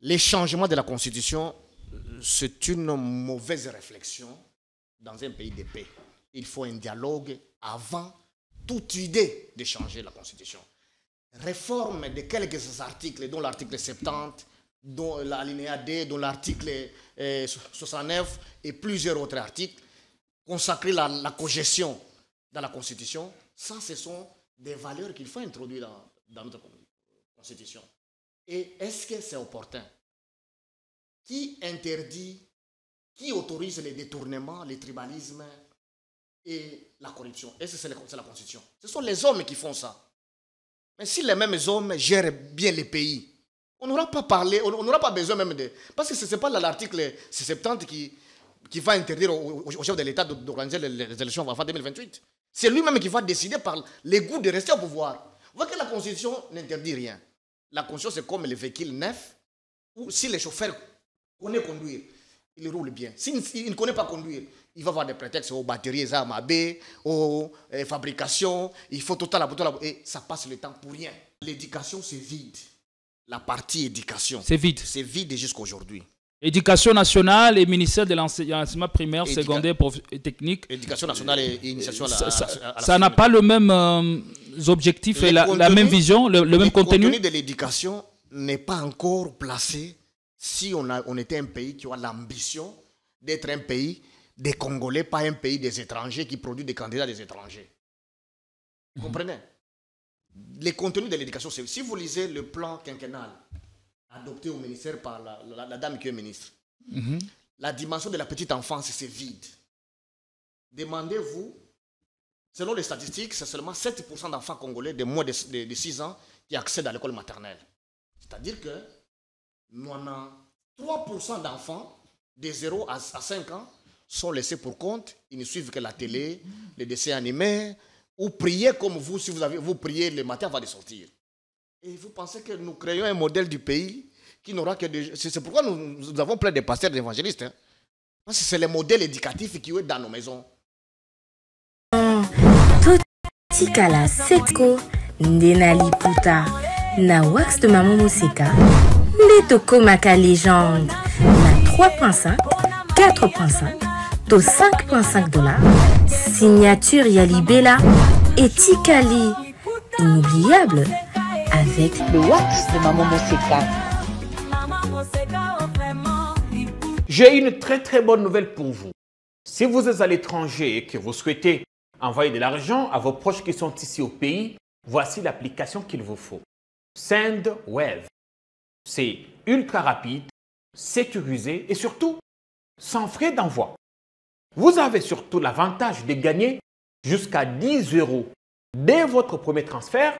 Les changements de la Constitution, c'est une mauvaise réflexion dans un pays de paix. Il faut un dialogue avant toute idée de changer la Constitution. Réforme de quelques articles, dont l'article 70, dont l'alinéa D, dont l'article 69 et plusieurs autres articles, consacrer la cogestion dans la Constitution, ça, ce sont des valeurs qu'il faut introduire dans notre Constitution. Et est-ce que c'est opportun? Qui interdit, qui autorise les détournements, les tribalismes et la corruption? Est-ce que c'est la Constitution? Ce sont les hommes qui font ça. Mais si les mêmes hommes gèrent bien les pays, on n'aura pas parlé, on n'aura pas besoin même de... Parce que ce n'est pas l'article 70 qui va interdire au chef de l'État d'organiser les élections avant 2028. C'est lui-même qui va décider par les goûts de rester au pouvoir. Vous voyez que la Constitution n'interdit rien. La Constitution, c'est comme les véhicules neufs, où si le chauffeur connaît conduire, il roule bien. S'il ne connaît pas conduire, il va avoir des prétextes aux batteries, aux amabés, aux fabrications, il faut tout et ça passe le temps pour rien. L'éducation, c'est vide. La partie éducation, c'est vide. C'est vide jusqu'à aujourd'hui. Éducation nationale et ministère de l'enseignement primaire, secondaire et technique. Éducation nationale et initiation ça n'a pas le même objectif et la même vision, le même contenu. Le contenu de l'éducation n'est pas encore placé si on était un pays qui a l'ambition d'être un pays des Congolais, pas un pays des étrangers qui produit des candidats des étrangers. Vous comprenez? Les contenus de l'éducation, si vous lisez le plan quinquennal adopté au ministère par la dame qui est ministre, la dimension de la petite enfance, c'est vide. Demandez-vous, selon les statistiques, c'est seulement 7% d'enfants congolais de moins de 6 ans qui accèdent à l'école maternelle. C'est-à-dire que 93% d'enfants de 0 à 5 ans sont laissés pour compte. Ils ne suivent que la télé, les dessins animés, ou prier comme vous, si vous priez le matin avant de sortir. Et vous pensez que nous créons un modèle du pays qui n'aura que des... C'est pourquoi nous avons plein de pasteurs, d'évangélistes. Hein? Parce que c'est le modèle éducatif qui est dans nos maisons. Totikala seko ndenali puta na wax de maman Moseka ndetoko maka légende na 3.5, 4.5, to 5.5 $. Signature Yalibela et Tikali. Inoubliable avec le wax de maman Moseka. J'ai une très bonne nouvelle pour vous. Si vous êtes à l'étranger et que vous souhaitez envoyer de l'argent à vos proches qui sont ici au pays, voici l'application qu'il vous faut. SendWave. C'est ultra rapide, sécurisé et surtout sans frais d'envoi. Vous avez surtout l'avantage de gagner jusqu'à 10 € dès votre premier transfert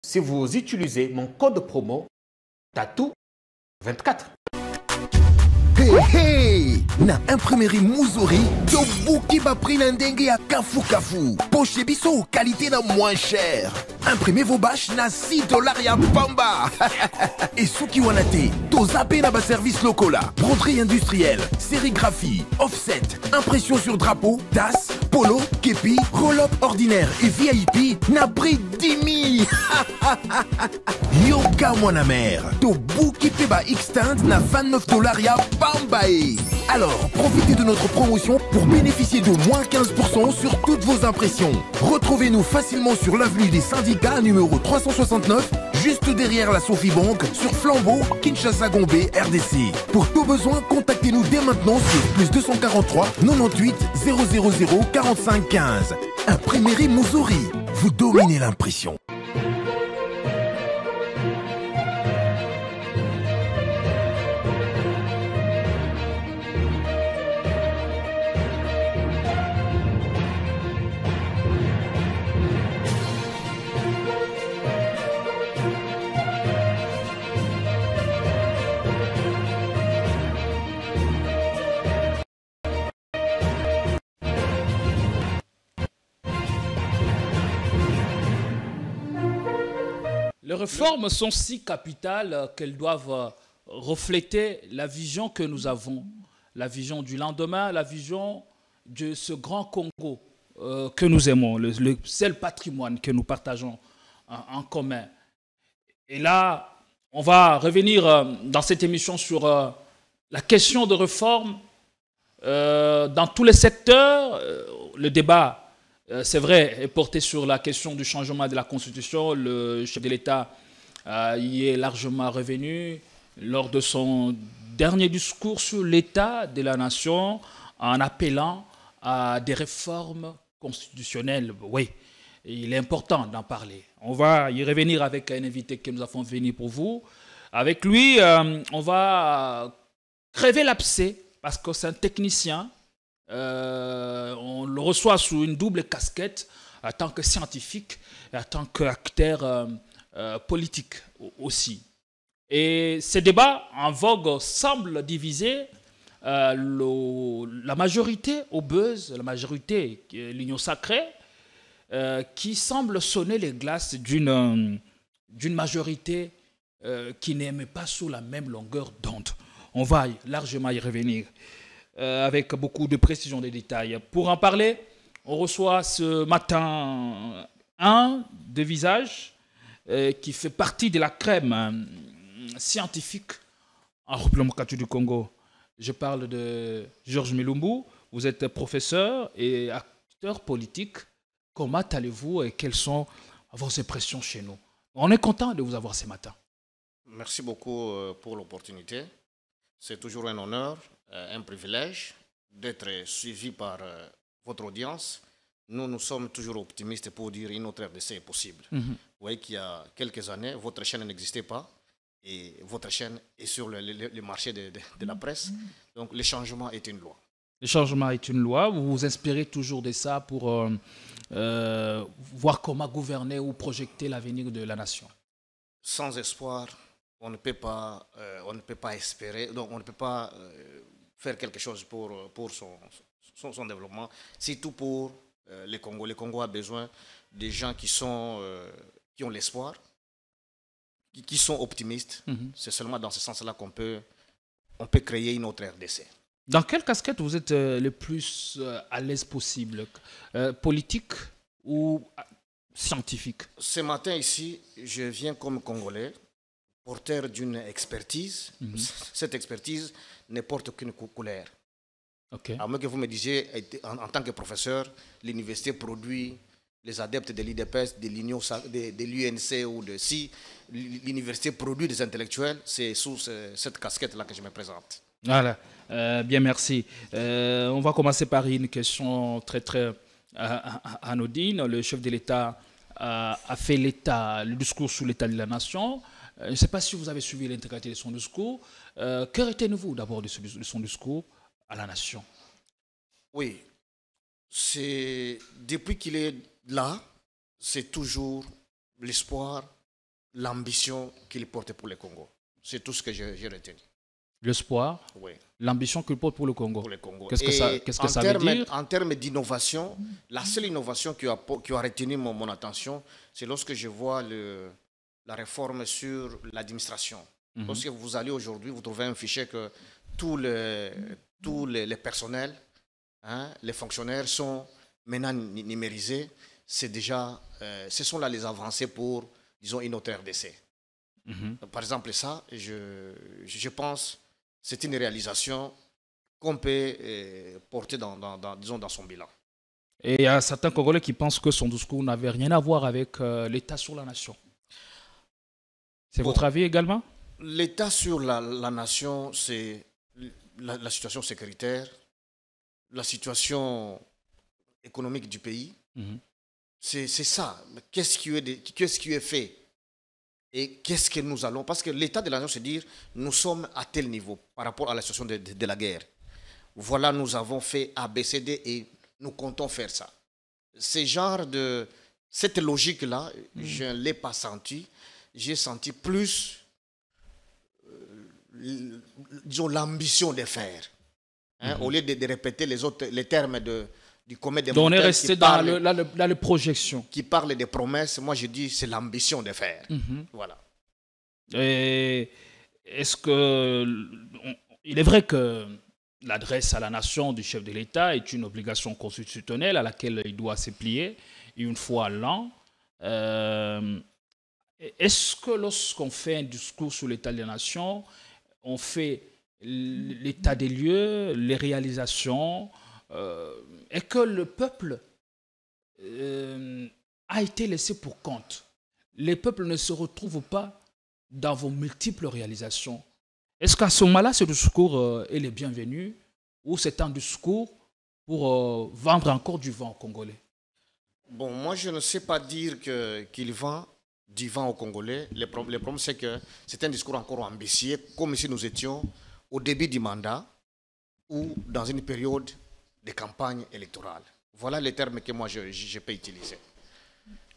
si vous utilisez mon code promo TATOU24. Hey hey! Na imprimerie Muzuri, Tobuki va prix l'indenge à Kafu Kafu. Poche biso, qualité na moins cher. Imprimez vos bâches na 6 $ ya pamba. Et Suki Wanate, to zappé na ba service locola. Broderie industrielle, sérigraphie, offset, impression sur drapeau, tasse, polo, képi, roll-up ordinaire et VIP na prix 10 000. Yoka mwana mère, Tobuki peba extend na 29 $ ya Pambae. Alors, profitez de notre promotion pour bénéficier de moins 15% sur toutes vos impressions. Retrouvez-nous facilement sur l'avenue des Syndicats numéro 369, juste derrière la Sophie Bank, sur Flambeau, Kinshasa-Gombe, RDC. Pour tout besoin, contactez-nous dès maintenant sur plus 243 98 000 45 15. Imprimerie Muzuri, vous dominez l'impression. Les réformes sont si capitales qu'elles doivent refléter la vision que nous avons, la vision du lendemain, la vision de ce grand Congo que nous aimons, le seul patrimoine que nous partageons en commun. Et là, on va revenir dans cette émission sur la question de réforme dans tous les secteurs. Le débat, c'est vrai, est porté sur la question du changement de la Constitution. Le chef de l'État y est largement revenu lors de son dernier discours sur l'état de la nation en appelant à des réformes constitutionnelles. Oui, il est important d'en parler. On va y revenir avec un invité que nous avons venu pour vous. Avec lui, on va crever l'abcès parce que c'est un technicien. On le reçoit sous une double casquette en tant que scientifique et en tant qu'acteur politique aussi. Et ces débats en vogue semblent diviser la majorité au buzz, la majorité, l'union sacrée, qui semble sonner les glaces d'une majorité qui n'aime pas sur la même longueur d'onde. On va largement y revenir avec beaucoup de précision des détails. Pour en parler, on reçoit ce matin un des visages qui fait partie de la crème scientifique en République du Congo. Je parle de Georges Milumbu. Vous êtes professeur et acteur politique. Comment allez-vous et quelles sont vos impressions chez nous? On est content de vous avoir ce matin. Merci beaucoup pour l'opportunité. C'est toujours un honneur, un privilège d'être suivi par votre audience. Nous sommes toujours optimistes pour dire une autre RDC est possible. Vous voyez qu'il y a quelques années, votre chaîne n'existait pas et votre chaîne est sur le marché de la presse. Donc le changement est une loi. Le changement est une loi. Vous vous inspirez toujours de ça pour voir comment gouverner ou projeter l'avenir de la nation. Sans espoir, on ne peut pas espérer, donc on ne peut pas faire quelque chose pour son développement, surtout pour le Congo. Le Congo a besoin des gens qui ont l'espoir, qui sont optimistes. C'est seulement dans ce sens-là qu'on peut créer une autre RDC. Dans quelle casquette vous êtes le plus à l'aise possible? Politique ou scientifique? Ce matin ici, je viens comme Congolais, porteur d'une expertise. Cette expertise ne porte qu'une couleur. Okay. À moins que vous me disiez, en tant que professeur, l'université produit les adeptes de l'IDPS, de l'UNC ou de SI, l'université produit des intellectuels. C'est sous cette casquette-là que je me présente. Voilà, bien merci. On va commencer par une question très très anodine. Le chef de l'État a fait le discours sur l'état de la nation. Je ne sais pas si vous avez suivi l'intégralité de son discours. Que retenez-vous d'abord de son discours à la nation? Oui, depuis qu'il est là, c'est toujours l'espoir, l'ambition qu'il porte pour le Congo. C'est tout ce que j'ai retenu. L'espoir, oui. L'ambition qu'il porte pour le Congo. Qu'est-ce que ça veut dire? En termes d'innovation, la seule innovation qui a retenu mon attention, c'est lorsque je vois la réforme sur l'administration. Lorsque vous allez aujourd'hui, vous trouvez un fichier que tous les personnels, les fonctionnaires sont maintenant numérisés. C'est déjà, ce sont là les avancées pour, disons, une autre RDC. Par exemple, ça, je pense, c'est une réalisation qu'on peut porter dans son bilan. Et il y a certains Congolais qui pensent que son discours n'avait rien à voir avec l'État sur la nation. C'est votre avis également? L'État sur la nation, c'est la situation sécuritaire, la situation économique du pays. C'est ça. Qu'est-ce qui est fait? Et qu'est-ce que nous allons... Parce que l'état de la nation, c'est dire, nous sommes à tel niveau par rapport à la situation de la guerre. Voilà, nous avons fait ABCD et nous comptons faire ça. Cette logique-là, je ne l'ai pas senti. J'ai senti plus, disons, l'ambition de faire. Au lieu de répéter les termes du commun des mortels. On est resté dans la projection. Qui parle des promesses, moi je dis c'est l'ambition de faire. Voilà. Et est-ce que... Il est vrai que l'adresse à la nation du chef de l'État est une obligation constitutionnelle à laquelle il doit se plier une fois l'an. Est-ce que lorsqu'on fait un discours sur l'état des nations, on fait l'état des lieux, les réalisations, et que le peuple a été laissé pour compte? Les peuples ne se retrouvent pas dans vos multiples réalisations. Est-ce qu'à ce moment-là, ce discours est le bienvenu ou c'est un discours pour vendre encore du vent aux Congolais? Bon, moi, je ne sais pas dire qu'il vend du vent aux Congolais. Le problème, c'est que c'est un discours encore ambitieux, comme si nous étions au début du mandat ou dans une période de campagne électorale. Voilà les termes que moi, je peux utiliser.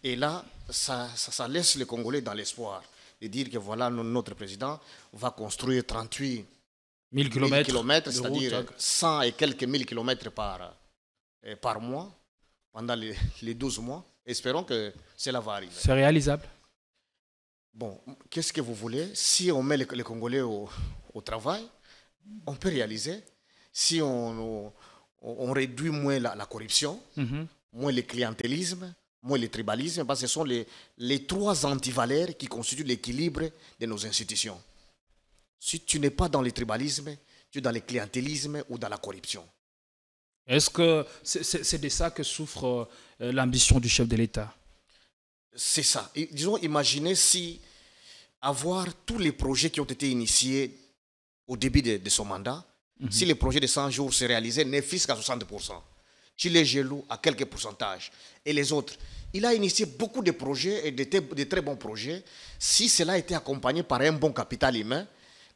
Et là, ça laisse les Congolais dans l'espoir de dire que voilà, notre président va construire 38 000 kilomètres, c'est-à-dire 100 et quelques mille kilomètres par mois pendant les 12 mois. Espérons que cela va arriver. C'est réalisable. Bon, qu'est-ce que vous voulez? Si on met les Congolais au travail, on peut réaliser. Si on réduit moins la corruption, moins le clientélisme, moins le tribalisme, parce que ce sont les trois antivaleurs qui constituent l'équilibre de nos institutions. Si tu n'es pas dans le tribalisme, tu es dans le clientélisme ou dans la corruption. Est-ce que c'est de ça que souffre l'ambition du chef de l'État? C'est ça. Et, disons, imaginez si avoir tous les projets qui ont été initiés au début de son mandat, si les projets de 100 jours se réalisaient, ne fût-ce qu'à 60%. Tu les gelous à quelques pourcentages. Et les autres, il a initié beaucoup de projets et de très bons projets. Si cela était accompagné par un bon capital humain,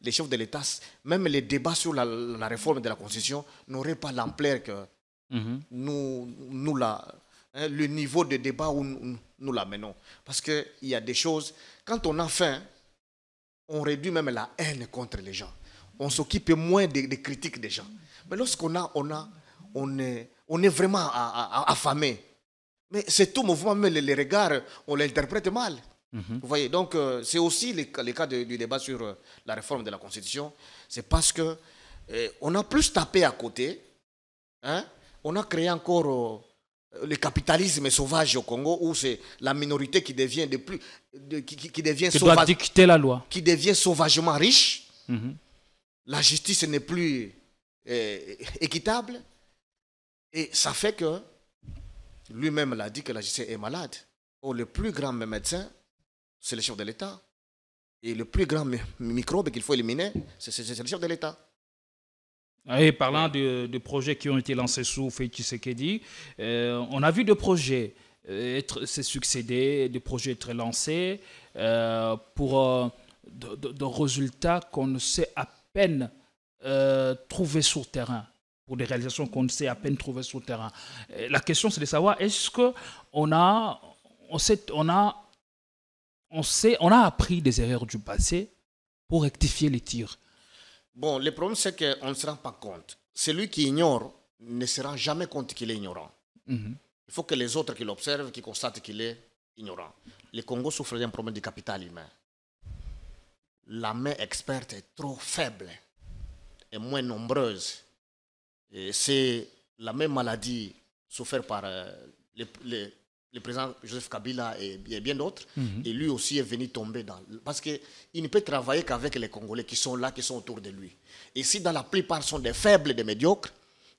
les chefs de l'État, même les débats sur la réforme de la Constitution n'auraient pas l'ampleur que le niveau de débat où nous l'amenons. Parce qu'il y a des choses, quand on a faim, on réduit même la haine contre les gens. On s'occupe moins des critiques des gens. Mais lorsqu'on on est vraiment affamé. Mais c'est tout mouvement, même les regards, on l'interprète mal. Vous voyez, donc c'est aussi le cas du débat sur la réforme de la Constitution. C'est parce que on a plus tapé à côté. On a créé encore le capitalisme sauvage au Congo, où c'est la minorité qui devient qui doit dicter la loi, qui devient sauvagement riche. La justice n'est plus équitable. Et ça fait que lui-même l'a dit que la justice est malade. Or, le plus grand médecin, c'est le chef de l'État. Et le plus grand microbe qu'il faut éliminer, c'est le chef de l'État. Et parlant de projets qui ont été lancés sous Félix Tshisekedi, on a vu des projets se succéder, des projets être lancés pour de résultats qu'on ne sait à peine trouver sur le terrain, pour des réalisations qu'on ne sait à peine trouver sur le terrain. La question, c'est de savoir, est-ce qu'on a appris des erreurs du passé pour rectifier les tirs? Bon, le problème, c'est qu'on ne se rend pas compte. Celui qui ignore ne se rend jamais compte qu'il est ignorant. Il faut que les autres qui l'observent, qui constatent qu'il est ignorant. Le Congo souffre d'un problème de capital humain. La main experte est trop faible et moins nombreuse. Et c'est la même maladie soufferte par le président Joseph Kabila et bien d'autres. Et lui aussi est venu tomber dans... Parce qu'il ne peut travailler qu'avec les Congolais qui sont là, qui sont autour de lui. Et si dans la plupart sont des faibles, des médiocres,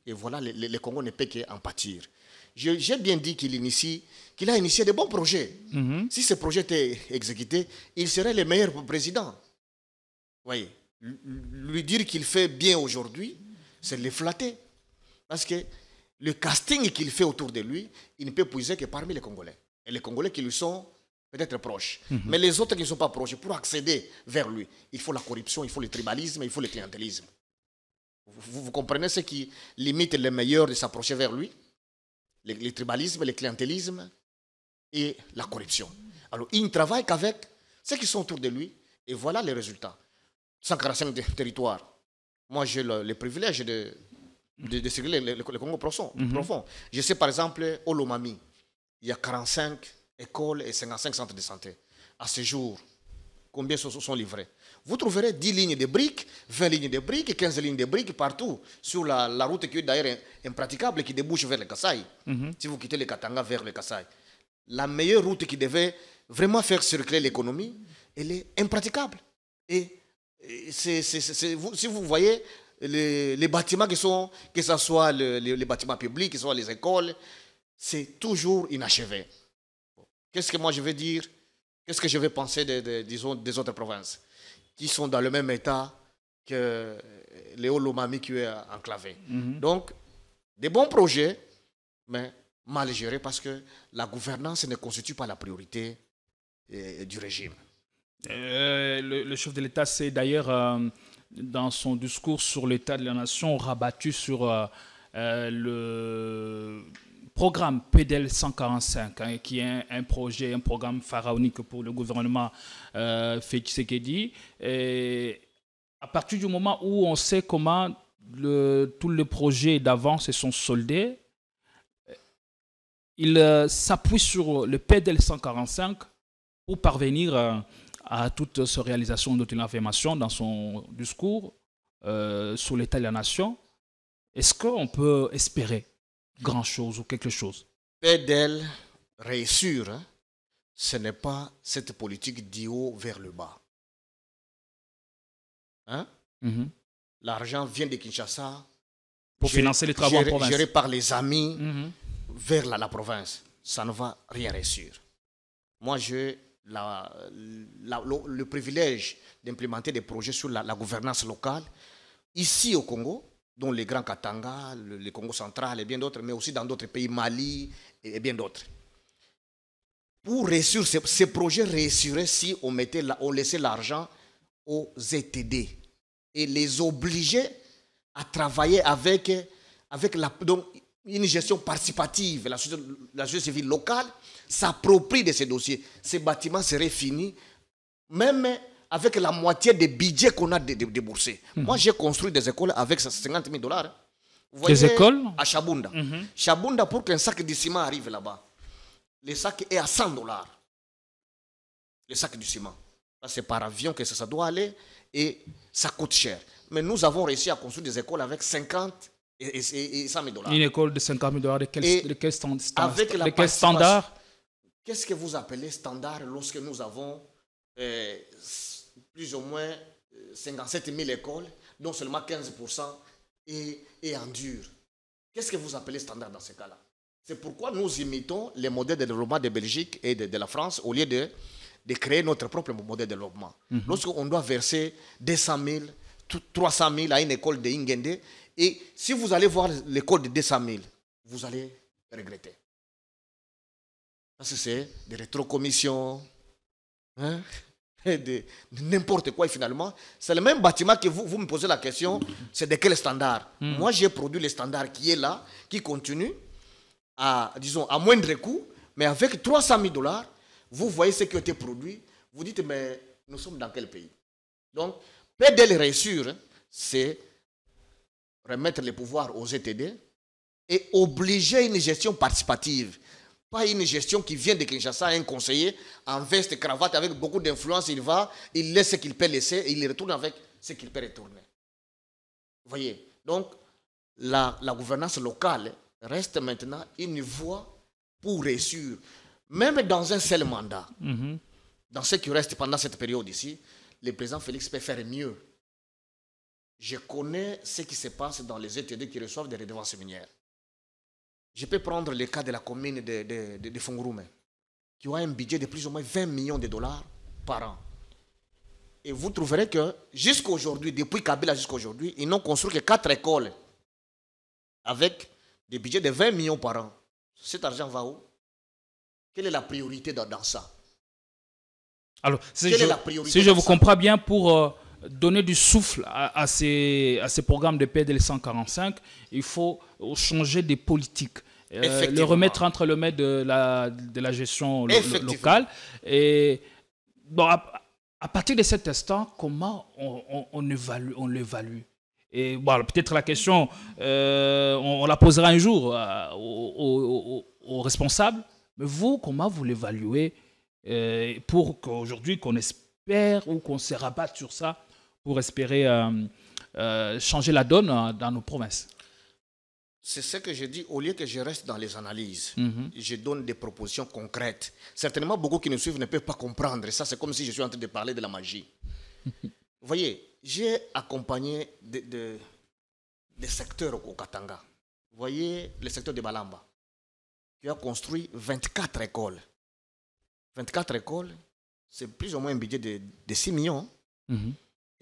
et voilà, les Congos ne peuvent qu'en pâtir. J'ai bien dit qu'il a initié de bons projets. Si ces projets étaient exécutés, il serait le meilleur président. Vous voyez, lui dire qu'il fait bien aujourd'hui, c'est le flatter. Parce que le casting qu'il fait autour de lui, il ne peut puiser que parmi les Congolais. Et les Congolais qui lui sont peut-être proches. Mais les autres qui ne sont pas proches, pour accéder vers lui, il faut la corruption, il faut le tribalisme, il faut le clientélisme. Vous comprenez ce qui limite le meilleur de s'approcher vers lui? Le tribalisme, le clientélisme et la corruption. Alors, il ne travaille qu'avec ceux qui sont autour de lui. Et voilà les résultats. 145 territoires. Moi, j'ai le privilège de circuler le Congo profond. Je sais par exemple, au Lomami, il y a 45 écoles et 55 centres de santé. À ce jour, combien sont livrés? Vous trouverez 10 lignes de briques, 20 lignes de briques, 15 lignes de briques partout, sur la route qui est d'ailleurs impraticable, qui débouche vers le Kasaï. Si vous quittez le Katanga vers le Kasaï. La meilleure route qui devait vraiment faire circuler l'économie, elle est impraticable. Et si vous voyez les bâtiments que ce soit les bâtiments publics, que ce soit les écoles, c'est toujours inachevé. Qu'est-ce que moi je veux dire? Qu'est-ce que je vais penser disons, des autres provinces qui sont dans le même état que les Haut-Lomami qui est enclavé? Donc, des bons projets, mais mal gérés parce que la gouvernance ne constitue pas la priorité du régime. Le chef de l'État s'est d'ailleurs, dans son discours sur l'état de la nation, rabattu sur le programme PDL 145, hein, qui est un programme pharaonique pour le gouvernement Félix Tshisekedi. Et à partir du moment où on sait comment tous les projets d'avant se sont soldés, il s'appuie sur le PDL 145 pour parvenir à toute cette réalisation de l'affirmation dans son discours sur l'état de la nation. Est-ce qu'on peut espérer grand-chose ou quelque chose? PDL réussir, hein, ce n'est pas cette politique du haut vers le bas. Hein? L'argent vient de Kinshasa pour financer les travaux en province. Géré par les amis vers la province. Ça ne va rien réussir. Moi, j'ai le privilège d'implémenter des projets sur la gouvernance locale ici au Congo, dont les Grands Katanga, le Congo central et bien d'autres, mais aussi dans d'autres pays, Mali et bien d'autres. Pour réussir, ces projets réussiraient si on laissait l'argent aux ZTD et les obligeait à travailler avec donc, une gestion participative. La société civile locale s'approprie de ces dossiers. Ces bâtiments seraient finis, même avec la moitié des budgets qu'on a déboursés. Moi, j'ai construit des écoles avec 50 000 $. Vous voyez, des écoles à Chabunda. Chabunda, pour qu'un sac de ciment arrive là-bas, le sac est à 100 $. Le sac du ciment. C'est par avion que ça doit aller et ça coûte cher. Mais nous avons réussi à construire des écoles avec 50 et 100 000 $. Une école de 50 000 $, de quel standard? Qu'est-ce que vous appelez standard lorsque nous avons plus ou moins 57 000 écoles, dont seulement 15% est en dur? Qu'est-ce que vous appelez standard dans ce cas-là? C'est pourquoi nous imitons les modèles de développement de Belgique et de la France au lieu de créer notre propre modèle de développement. Lorsqu'on doit verser 200 000, 300 000 à une école de Ingende, et si vous allez voir l'école de 200 000, vous allez regretter. Parce que c'est des rétrocommissions, hein, de n'importe quoi. Et finalement, c'est le même bâtiment que vous me posez la question, c'est de quel standard? Moi, j'ai produit le standard qui est là, qui continue à moindre coût, mais avec 300 000 $, vous voyez ce qui a été produit, vous dites, mais nous sommes dans quel pays? Donc, PDL réussir, c'est remettre les pouvoirs aux ETD et obliger une gestion participative. Pas une gestion qui vient de Kinshasa, un conseiller en veste et cravate avec beaucoup d'influence, il laisse ce qu'il peut laisser et il retourne avec ce qu'il peut retourner. Vous voyez? Donc, la gouvernance locale reste maintenant une voie pour réussir. Même dans un seul mandat, dans ce qui reste pendant cette période ici, le président Félix peut faire mieux. Je connais ce qui se passe dans les ETD qui reçoivent des redevances minières. Je peux prendre le cas de la commune de Fungurume, qui a un budget de plus ou moins 20 millions de $ par an. Et vous trouverez que jusqu'à aujourd'hui, depuis Kabila jusqu'à aujourd'hui, ils n'ont construit que 4 écoles avec des budgets de 20 millions par an. Cet argent va où? Quelle est la priorité dans ça? Alors, si je vous comprends bien, pour donner du souffle à ces programmes de PDL 145, il faut changer des politiques. Le remettre entre le maître de la gestion locale. Et bon, à partir de cet instant, comment on l'évalue? Et bon, peut-être la question, on la posera un jour aux responsables. Mais vous, comment vous l'évaluez pour qu'aujourd'hui, qu'on espère ou qu'on se rabatte sur ça pour espérer changer la donne dans nos provinces? c'est ce que je dis, au lieu que je reste dans les analyses, je donne des propositions concrètes. Certainement, beaucoup qui nous suivent ne peuvent pas comprendre. Et ça, c'est comme si je suis en train de parler de la magie. Vous voyez, j'ai accompagné des secteurs au Katanga. Vous voyez, le secteur de Balamba, qui a construit 24 écoles. 24 écoles, c'est plus ou moins un budget de 6 millions.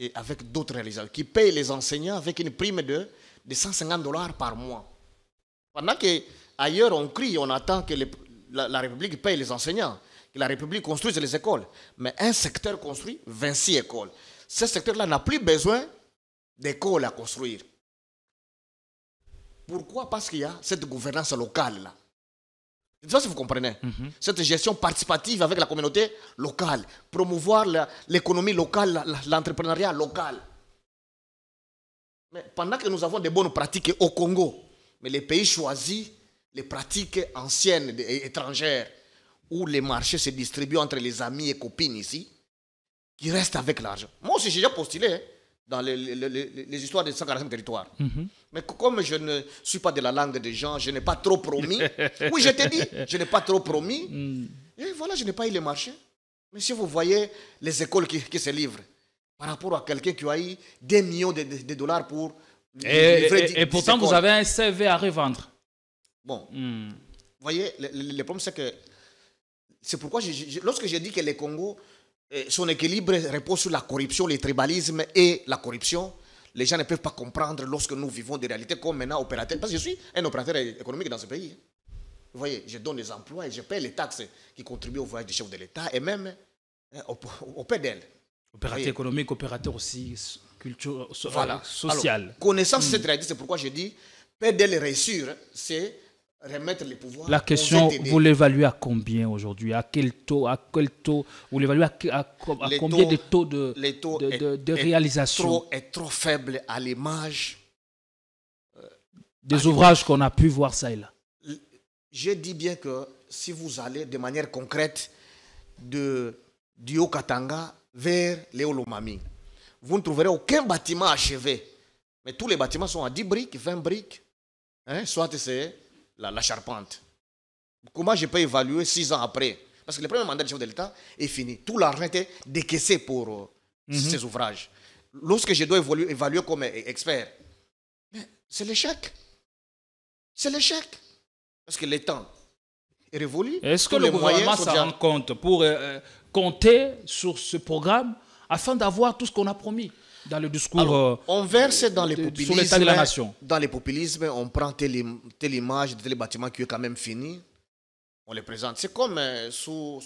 Et avec d'autres réalisateurs qui payent les enseignants avec une prime de $150 par mois. Pendant qu'ailleurs, on crie, on attend que la République paye les enseignants, que la République construise les écoles. Mais un secteur construit 26 écoles. Ce secteur-là n'a plus besoin d'écoles à construire. Pourquoi? Parce qu'il y a cette gouvernance locale-là. Je ne sais pas si vous comprenez. Cette gestion participative avec la communauté locale. Promouvoir l'économie locale, l'entrepreneuriat local. Mais pendant que nous avons des bonnes pratiques au Congo, mais les pays choisissent les pratiques anciennes et étrangères, où les marchés se distribuent entre les amis et copines ici, qui restent avec l'argent. Moi aussi, j'ai déjà postulé dans les histoires de 145 territoires. Mais comme je ne suis pas de la langue des gens, je n'ai pas trop promis. Oui, je t'ai dit, je n'ai pas trop promis. Et voilà, je n'ai pas eu les marchés. Mais si vous voyez les écoles qui se livrent, par rapport à quelqu'un qui a eu des millions de dollars pour livrer et pourtant, vous avez un CV à revendre. Bon, vous voyez, le problème, c'est que c'est pourquoi, lorsque j'ai dit que le Congo, son équilibre repose sur la corruption, le tribalisme et la corruption, les gens ne peuvent pas comprendre lorsque nous vivons des réalités comme maintenant opérateur. Parce que je suis un opérateur économique dans ce pays. Vous voyez, je donne des emplois et je paie les taxes qui contribuent au voyage du chef de l'État et même au PDL. Opérateur économique, opérateur aussi culture, voilà. social. Alors, connaissant cette réalité, c'est pourquoi je dis PDL réussir, c'est remettre les pouvoirs. La question, vous l'évaluez à combien aujourd'hui? À quel taux? Vous l'évaluez à combien de taux de réalisation? Est trop faible à l'image des ouvrages qu'on a pu voir ça et là. Je dis bien que si vous allez de manière concrète du Haut-Katanga vers les Olomami, vous ne trouverez aucun bâtiment achevé. Mais tous les bâtiments sont à 10 briques, 20 briques. Soit c'est la charpente. Comment je peux évaluer 6 ans après? Parce que le premier mandat du chef de l'État est fini. Tout l'argent était décaissé pour ces ouvrages. Lorsque je dois évaluer comme expert, c'est l'échec. C'est l'échec. Parce que le temps est révolu. Est-ce que le gouvernement s'en rend compte pour compter sur ce programme afin d'avoir tout ce qu'on a promis dans le discours? Alors, on verse dans les populismes. Sur l'état de la nation. Dans les populismes, on prend telle image de tel bâtiment qui est quand même fini. On les présente. C'est comme sous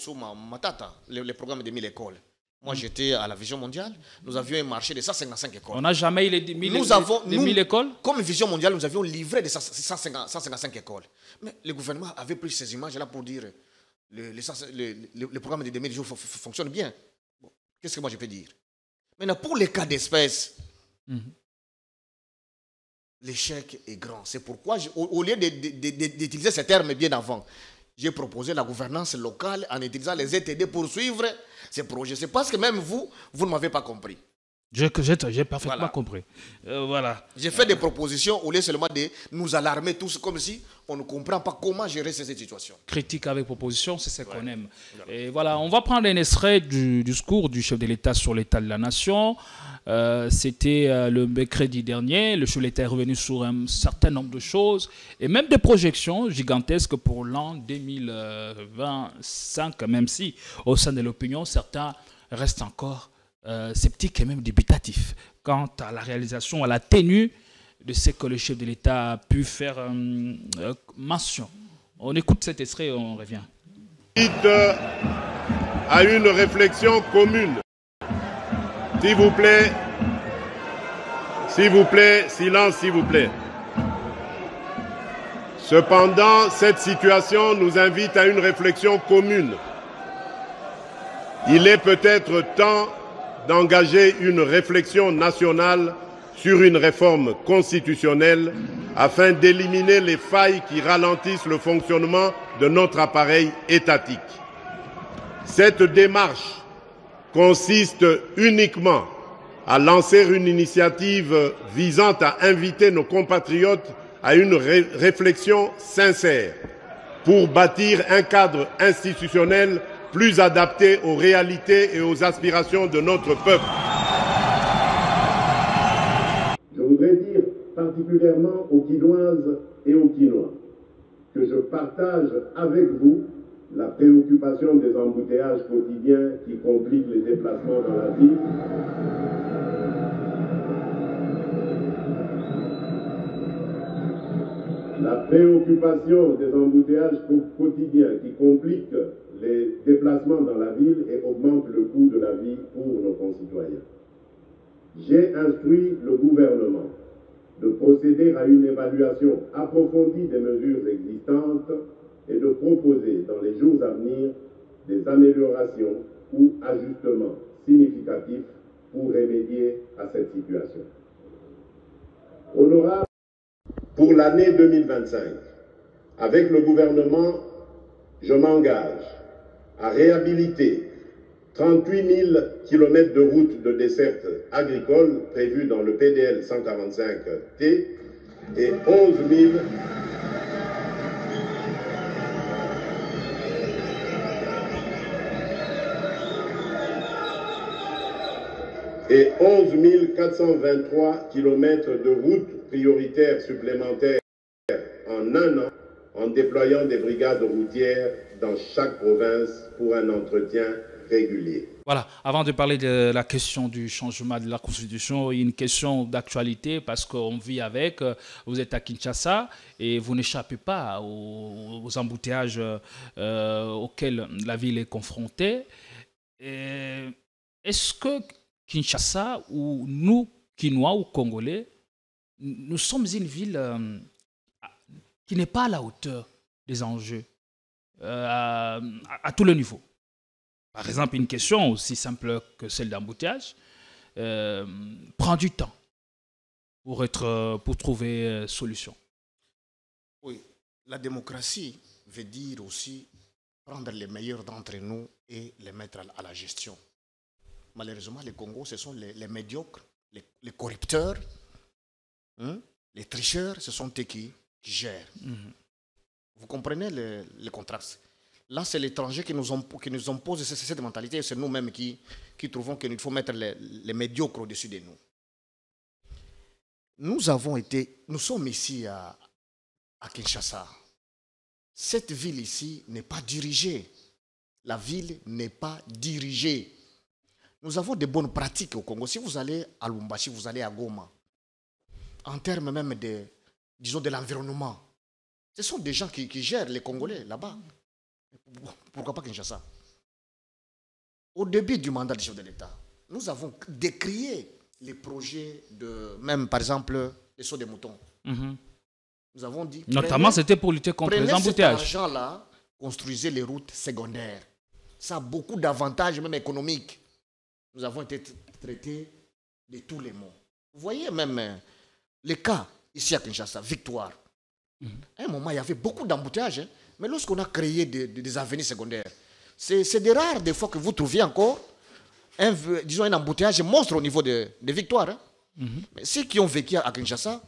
ma tata, le programme des 1000 écoles. Moi, j'étais à la Vision mondiale. Nous avions un marché de 155 écoles. On n'a jamais eu les 1000 écoles. Comme Vision mondiale, nous avions livré de 155 écoles. Mais le gouvernement avait pris ces images-là pour dire le programme des 2000 jours fonctionne bien. Bon, qu'est-ce que moi je peux dire? Maintenant, pour les cas d'espèce, l'échec est grand. C'est pourquoi, au lieu d'utiliser ces termes bien avant, j'ai proposé la gouvernance locale en utilisant les ETD pour suivre ces projets. C'est parce que même vous ne m'avez pas compris. J'ai parfaitement compris. Voilà. J'ai fait des propositions au lieu seulement de nous alarmer tous comme si on ne comprend pas comment gérer cette situation. Critique avec proposition, c'est ce qu'on aime. Et voilà, on va prendre un extrait du discours du chef de l'État sur l'état de la nation. C'était le mercredi dernier. Le chef de l'État est revenu sur un certain nombre de choses et même des projections gigantesques pour l'an 2025, même si au sein de l'opinion, certains restent encore sceptique et même dubitatif quant à la réalisation, à la tenue de ce que le chef de l'État a pu faire mention. On écoute cet extrait et on revient. À une réflexion commune. S'il vous plaît, silence s'il vous plaît. Cependant, cette situation nous invite à une réflexion commune. Il est peut-être temps d'engager une réflexion nationale sur une réforme constitutionnelle afin d'éliminer les failles qui ralentissent le fonctionnement de notre appareil étatique. Cette démarche consiste uniquement à lancer une initiative visant à inviter nos compatriotes à une réflexion sincère pour bâtir un cadre institutionnel plus adapté aux réalités et aux aspirations de notre peuple. Je voudrais dire particulièrement aux Quinoises et aux Quinois que je partage avec vous la préoccupation des embouteillages quotidiens qui compliquent les déplacements dans la ville. La préoccupation des embouteillages quotidiens qui compliquent les déplacements dans la ville et augmentent le coût de la vie pour nos concitoyens. J'ai instruit le gouvernement de procéder à une évaluation approfondie des mesures existantes et de proposer dans les jours à venir des améliorations ou ajustements significatifs pour remédier à cette situation. Honorable, pour l'année 2025, avec le gouvernement, je m'engage à réhabiliter 38 000 km de routes de desserte agricole prévues dans le PDL 145T et 11 423 km de routes prioritaires supplémentaires en un an, en déployant des brigades routières dans chaque province pour un entretien régulier. Voilà, avant de parler de la question du changement de la Constitution, il y a une question d'actualité parce qu'on vit avec, vous êtes à Kinshasa et vous n'échappez pas aux embouteillages auxquels la ville est confrontée. Est-ce que Kinshasa ou nous, Quinois ou Congolais, nous sommes une ville qui n'est pas à la hauteur des enjeux à tous les niveaux? Par exemple, une question aussi simple que celle d'embouteillage prend du temps pour trouver solution. Oui, la démocratie veut dire aussi prendre les meilleurs d'entre nous et les mettre à la gestion. Malheureusement, les Congos, ce sont les médiocres, les corrupteurs, les tricheurs, ce sont eux qui gèrent. Vous comprenez le contraste? Là, c'est l'étranger qui nous impose cette mentalité. C'est nous-mêmes qui trouvons qu'il faut mettre les médiocres au-dessus de nous. Nous sommes ici à Kinshasa. Cette ville ici n'est pas dirigée. La ville n'est pas dirigée. Nous avons de bonnes pratiques au Congo. Si vous allez à Lubumbashi, vous allez à Goma, en termes même de l'environnement, ce sont des gens qui gèrent les Congolais là-bas. Pourquoi pas Kinshasa? Au début du mandat du chef de l'État, nous avons décrié les projets de, même par exemple, les sauts des moutons. Nous avons dit... Notamment, c'était pour lutter contre les embouteillages. Cet argent-là, construisez les routes secondaires. Ça a beaucoup d'avantages, même économiques. Nous avons été traités de tous les maux. Vous voyez même les cas ici à Kinshasa, Victoire. À un moment, il y avait beaucoup d'embouteillages, mais lorsqu'on a créé des avenues secondaires, c'est des rares des fois que vous trouviez encore un embouteillage monstre au niveau de Victoire. Mais ceux qui ont vécu à Kinshasa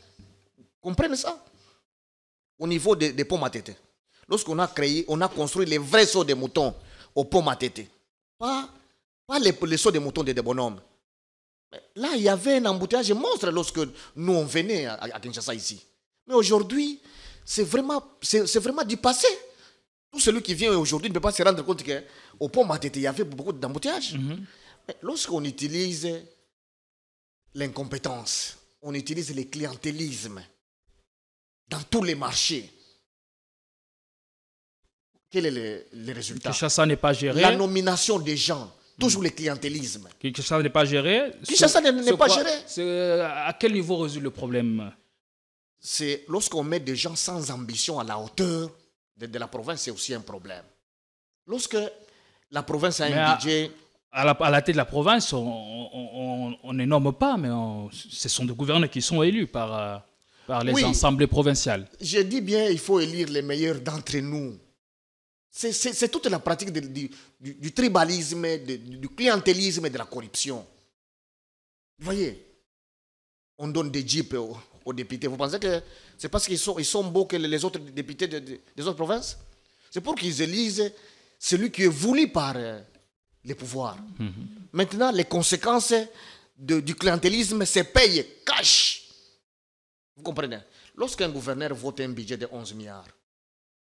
comprennent ça. Au niveau des ponts Matete. Lorsqu'on a construit les vrais sauts de moutons au pont Matete. Pas les sauts de moutons des bonhommes. Mais là, il y avait un embouteillage monstre lorsque nous on venait à Kinshasa ici. Mais aujourd'hui, c'est vraiment du passé. Tout celui qui vient aujourd'hui ne peut pas se rendre compte qu'au pont Matete, il y avait beaucoup d'embouteillages. Mais lorsqu'on utilise l'incompétence, on utilise le clientélisme dans tous les marchés, quel est le résultat? Kinshasa n'est pas géré. La nomination des gens, toujours le clientélisme. Kinshasa n'est pas géré. Kinshasa n'est pas géré. À quel niveau résulte le problème? C'est lorsqu'on met des gens sans ambition à la hauteur de la province, c'est aussi un problème. Lorsque la province a un budget... À la tête de la province, on ne nomme pas, mais ce sont des gouverneurs qui sont élus par les assemblées provinciales. Je dis bien, il faut élire les meilleurs d'entre nous. C'est toute la pratique du tribalisme, du clientélisme et de la corruption. Vous voyez, on donne des jeeps aux députés. Vous pensez que c'est parce qu'ils sont beaux que les autres députés des autres provinces? C'est pour qu'ils élisent celui qui est voulu par les pouvoirs. Maintenant, les conséquences du clientélisme se payent cash. Vous comprenez? Lorsqu'un gouverneur vote un budget de 11 milliards,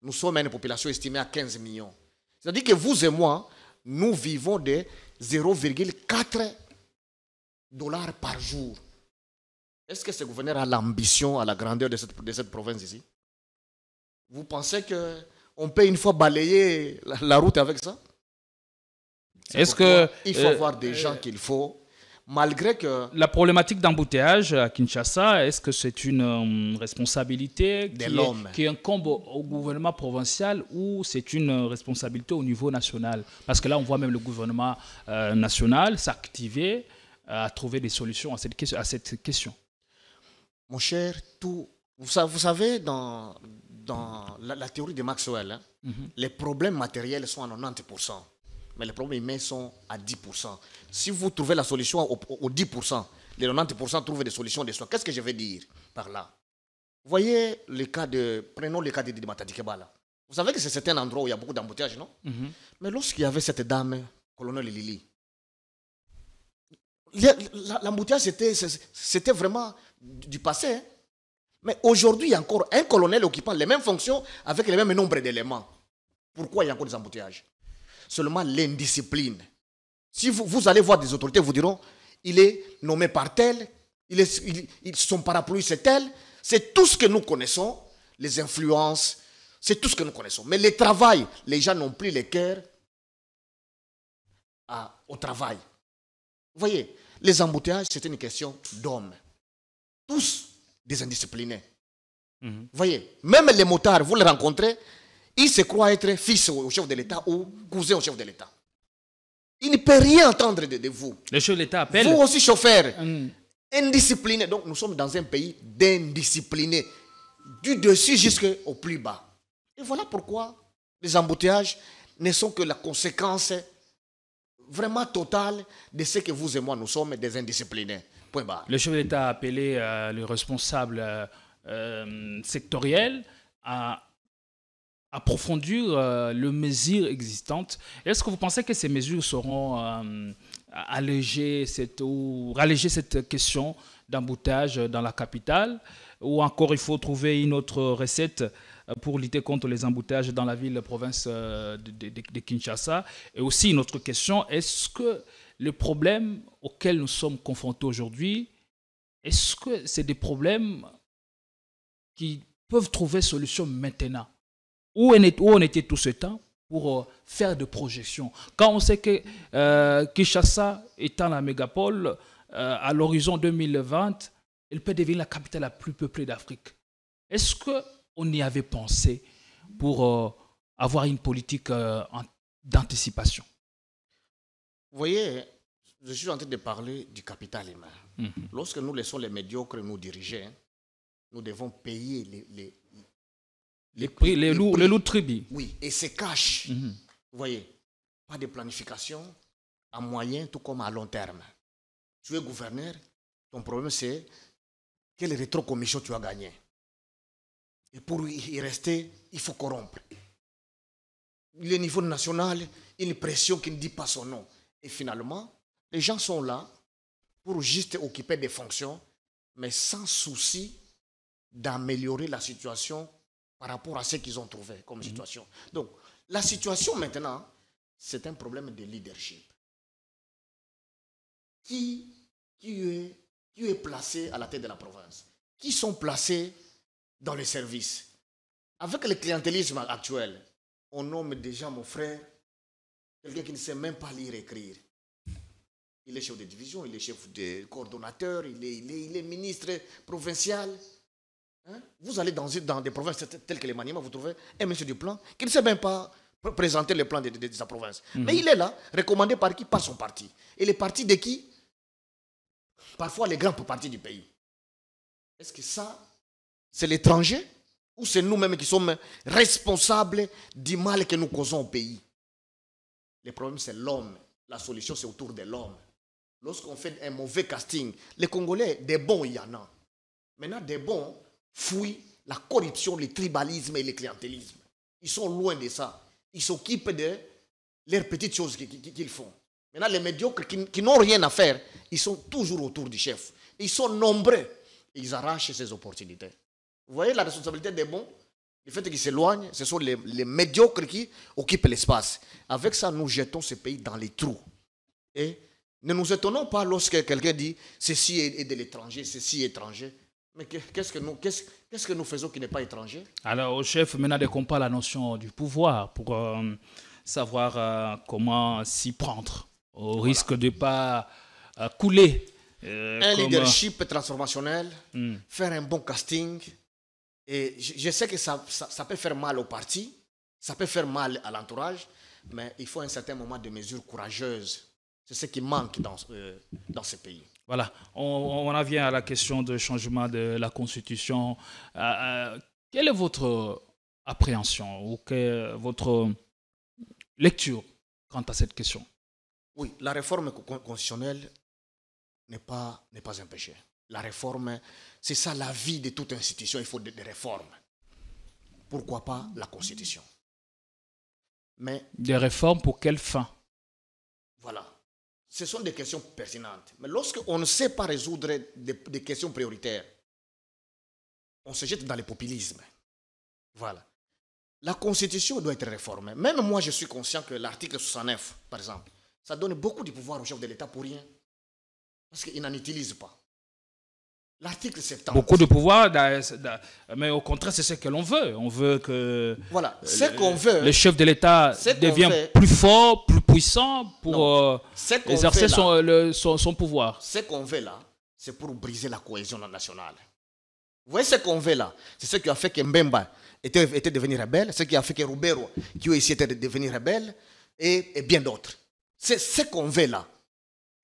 nous sommes à une population estimée à 15 millions. C'est-à-dire que vous et moi, nous vivons de 0,4 $ par jour. Est-ce que ce gouverneur a l'ambition, à la grandeur de cette province ici? Vous pensez qu'on peut une fois balayer la route avec ça? Est-ce que il faut avoir des gens qu'il faut, malgré que... La problématique d'embouteillage à Kinshasa, est-ce que c'est une responsabilité qui incombe au gouvernement provincial ou c'est une responsabilité au niveau national? Parce que là, on voit même le gouvernement national s'activer à trouver des solutions à cette question. Mon cher, vous savez, dans la théorie de Maxwell, les problèmes matériels sont à 90%. Mais les problèmes humains sont à 10%. Si vous trouvez la solution au 10%, les 90% trouvent des solutions de soi. Qu'est-ce que je vais dire par là? Vous voyez prenons le cas de Matadikeba. Vous savez que c'est un endroit où il y a beaucoup d'embouteillages, non? Mais lorsqu'il y avait cette dame, colonel Lili, l'embouteillage c'était vraiment du passé. Hein? Mais aujourd'hui, il y a encore un colonel occupant les mêmes fonctions avec le même nombre d'éléments. Pourquoi il y a encore des embouteillages? Seulement l'indiscipline. Si vous allez voir des autorités, vous diront, il est nommé par tel, son parapluie c'est tel. C'est tout ce que nous connaissons, les influences, c'est tout ce que nous connaissons. Mais le travail, les gens n'ont plus le cœur au travail. Vous voyez, les embouteillages, c'est une question d'hommes. Tous des indisciplinés. Vous voyez, même les motards, vous les rencontrez, ils se croient être fils au chef de l'État ou cousin au chef de l'État. Il ne peut rien entendre de vous. Le chef de l'État appelle. Vous aussi, chauffeur, indiscipliné. Donc, nous sommes dans un pays d'indisciplinés, du dessus jusqu'au plus bas. Et voilà pourquoi les embouteillages ne sont que la conséquence vraiment totale de ce que vous et moi, nous sommes des indisciplinés. Point barre. Le chef de l'État a appelé le responsable sectoriel à approfondir les mesures existantes. Est-ce que vous pensez que ces mesures seront ralléger cette question d'embouteillage dans la capitale, ou encore il faut trouver une autre recette pour lutter contre les embouteillages dans la ville-province de Kinshasa? Et aussi une autre question, est-ce que les problèmes auxquels nous sommes confrontés aujourd'hui, est-ce que c'est des problèmes qui peuvent trouver solution maintenant? Où on était tout ce temps pour faire des projections? Quand on sait que Kinshasa étant la mégapole, à l'horizon 2020, elle peut devenir la capitale la plus peuplée d'Afrique. Est-ce qu'on y avait pensé pour avoir une politique d'anticipation? Vous voyez, je suis en train de parler du capital humain. Lorsque nous laissons les médiocres nous diriger, nous devons payer les loups tribus. Oui, et se cachent. Vous voyez, pas de planification à moyen tout comme à long terme. Tu es gouverneur, ton problème c'est quelle rétrocommission tu as gagné. Et pour y rester, il faut corrompre. Le niveau national, une pression qui ne dit pas son nom. Et finalement, les gens sont là pour juste occuper des fonctions, mais sans souci d'améliorer la situation par rapport à ce qu'ils ont trouvé comme situation. Donc, la situation maintenant, c'est un problème de leadership. Qui est placé à la tête de la province? Qui sont placés dans les services? Avec le clientélisme actuel, on nomme déjà, mon frère, quelqu'un qui ne sait même pas lire et écrire. Il est chef de division, il est chef de coordonnateur, il est ministre provincial. Hein? Vous allez dans des provinces telles que les Maniema, vous trouvez un ministre du plan qui ne sait même pas présenter le plan de sa province. Mais il est là, recommandé par qui? Par son parti. Et les partis de qui? Parfois les grands partis du pays. Est-ce que ça, c'est l'étranger ou c'est nous-mêmes qui sommes responsables du mal que nous causons au pays? Le problème, c'est l'homme. La solution, c'est autour de l'homme. Lorsqu'on fait un mauvais casting, les Congolais, des bons, il y en a. Maintenant, des bons fuient la corruption, le tribalisme et le clientélisme. Ils sont loin de ça. Ils s'occupent de leurs petites choses qu'ils font. Maintenant, les médiocres qui n'ont rien à faire, ils sont toujours autour du chef. Ils sont nombreux. Ils arrachent ces opportunités. Vous voyez la responsabilité des bons? Le fait qu'ils s'éloignent, ce sont les médiocres qui occupent l'espace. Avec ça, nous jetons ce pays dans les trous. Et ne nous étonnons pas lorsque quelqu'un dit ceci est de l'étranger, ceci est étranger. Mais qu'est-ce que nous faisons qui n'est pas étranger? Alors, au chef, maintenant, dès qu'on parle la notion du pouvoir, pour savoir comment s'y prendre, au risque de ne pas couler. Un leadership transformationnel, faire un bon casting. Et je sais que ça peut faire mal au parti, ça peut faire mal à l'entourage, mais il faut un certain moment de mesures courageuses. C'est ce qui manque dans ce pays. Voilà, on en vient à la question de changement de la Constitution. Quelle est votre appréhension ou votre lecture quant à cette question? Oui, la réforme constitutionnelle n'est pas un péché. La réforme, c'est ça la vie de toute institution, il faut des réformes. Pourquoi pas la Constitution? Mais des réformes pour quelle fin? Voilà. Ce sont des questions pertinentes. Mais lorsqu'on ne sait pas résoudre des questions prioritaires, on se jette dans le populisme. Voilà. La Constitution doit être réformée. Même moi, je suis conscient que l'article 69, par exemple, ça donne beaucoup de pouvoir au chef de l'État pour rien. Parce qu'il n'en utilise pas. L'article 70. Beaucoup de pouvoir, mais au contraire, c'est ce que l'on veut. On veut que voilà. Le chef de l'État devienne plus fort, plus puissant pour exercer son pouvoir. Ce qu'on veut là, c'est pour briser la cohésion nationale. Vous voyez ce qu'on veut là? C'est ce qui a fait que Mbemba était devenu rebelle, ce qui a fait que Roubero, qui aussi était devenu rebelle, et bien d'autres. C'est ce qu'on veut là.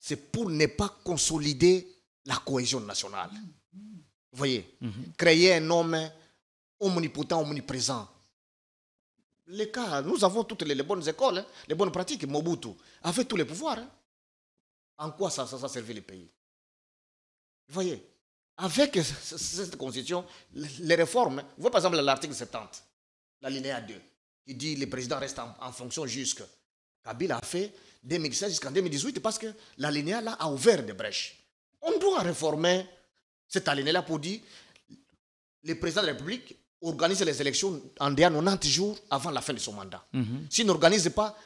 C'est pour ne pas consolider la cohésion nationale. Vous voyez, créer un homme omnipotent, omniprésent. Les cas, nous avons toutes les bonnes écoles, hein, les bonnes pratiques. Mobutu avait tous les pouvoirs. Hein. En quoi ça servait le pays? Vous voyez, avec cette constitution, les réformes, vous voyez par exemple l'article 70, l'alinéa 2, qui dit que le président reste en fonction jusqu'à Kabila a fait 2016 jusqu'en 2018 parce que l'alinéa là a ouvert des brèches. On doit réformer cette alinéa-là pour dire que le président de la République organise les élections en 90 jours avant la fin de son mandat. S'il n'organise pas,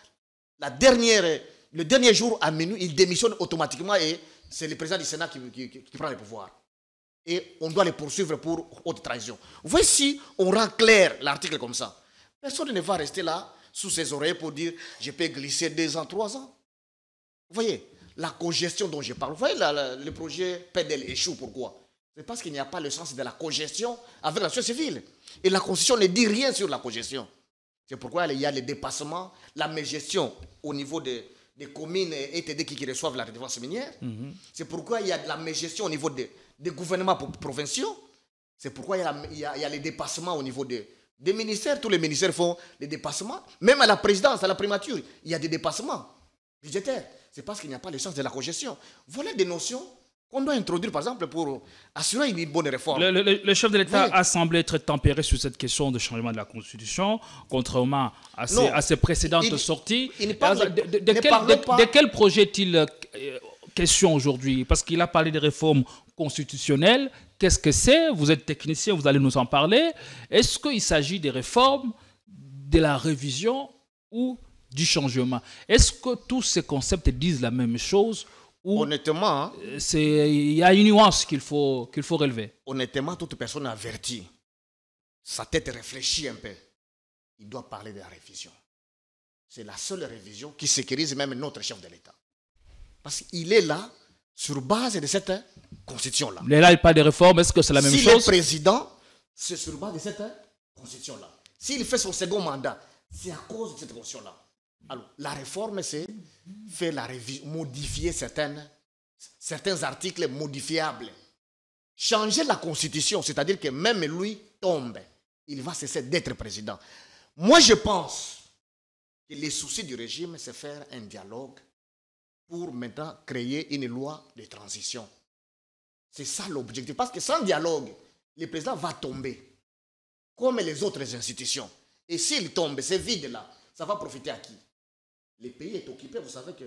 le dernier jour à minuit, il démissionne automatiquement et c'est le président du Sénat qui prend le pouvoir. Et on doit les poursuivre pour haute trahison. Vous voyez, si on rend clair l'article comme ça, personne ne va rester là sous ses oreilles pour dire je peux glisser 2 ans, 3 ans. Vous voyez, la cogestion dont je parle. Vous voyez, le projet PEDEL échoue. Pourquoi? C'est parce qu'il n'y a pas le sens de la cogestion avec la société civile. Et la Constitution ne dit rien sur la cogestion. C'est pourquoi il y a les dépassements, la mégestion au niveau des communes et ETD qui reçoivent la redevance minière. C'est pourquoi il y a de la mégestion au niveau des gouvernements provinciaux. C'est pourquoi il y a les dépassements au niveau des ministères. Tous les ministères font des dépassements. Même à la présidence, à la primature, il y a des dépassements budgétaires. C'est parce qu'il n'y a pas le sens de la cogestion. Voilà des notions qu'on doit introduire, par exemple, pour assurer une bonne réforme. Le chef de l'État a semblé très tempéré sur cette question de changement de la Constitution, contrairement à ses précédentes sorties. De quel projet est-il question aujourd'hui? Parce qu'il a parlé des réformes constitutionnelles. Qu'est-ce que c'est? Vous êtes technicien, vous allez nous en parler. Est-ce qu'il s'agit des réformes, de la révision ou du changement? Est-ce que tous ces concepts disent la même chose? Honnêtement, il y a une nuance qu'il faut relever. Honnêtement, toute personne avertie, sa tête réfléchit un peu, il doit parler de la révision. C'est la seule révision qui sécurise même notre chef de l'État. Parce qu'il est là sur base de cette constitution-là. Mais là, il parle de réforme, est-ce que c'est la même chose? S'il est président, c'est sur base de cette constitution-là. S'il fait son second mandat, c'est à cause de cette constitution-là. Alors, la réforme, c'est faire la révision, modifier certains articles modifiables. Changer la constitution, c'est-à-dire que même lui tombe, il va cesser d'être président. Moi, je pense que les soucis du régime, c'est faire un dialogue pour maintenant créer une loi de transition. C'est ça l'objectif. Parce que sans dialogue, le président va tomber, comme les autres institutions. Et s'il tombe, c'est vide là, ça va profiter à qui? Le pays est occupé, vous savez que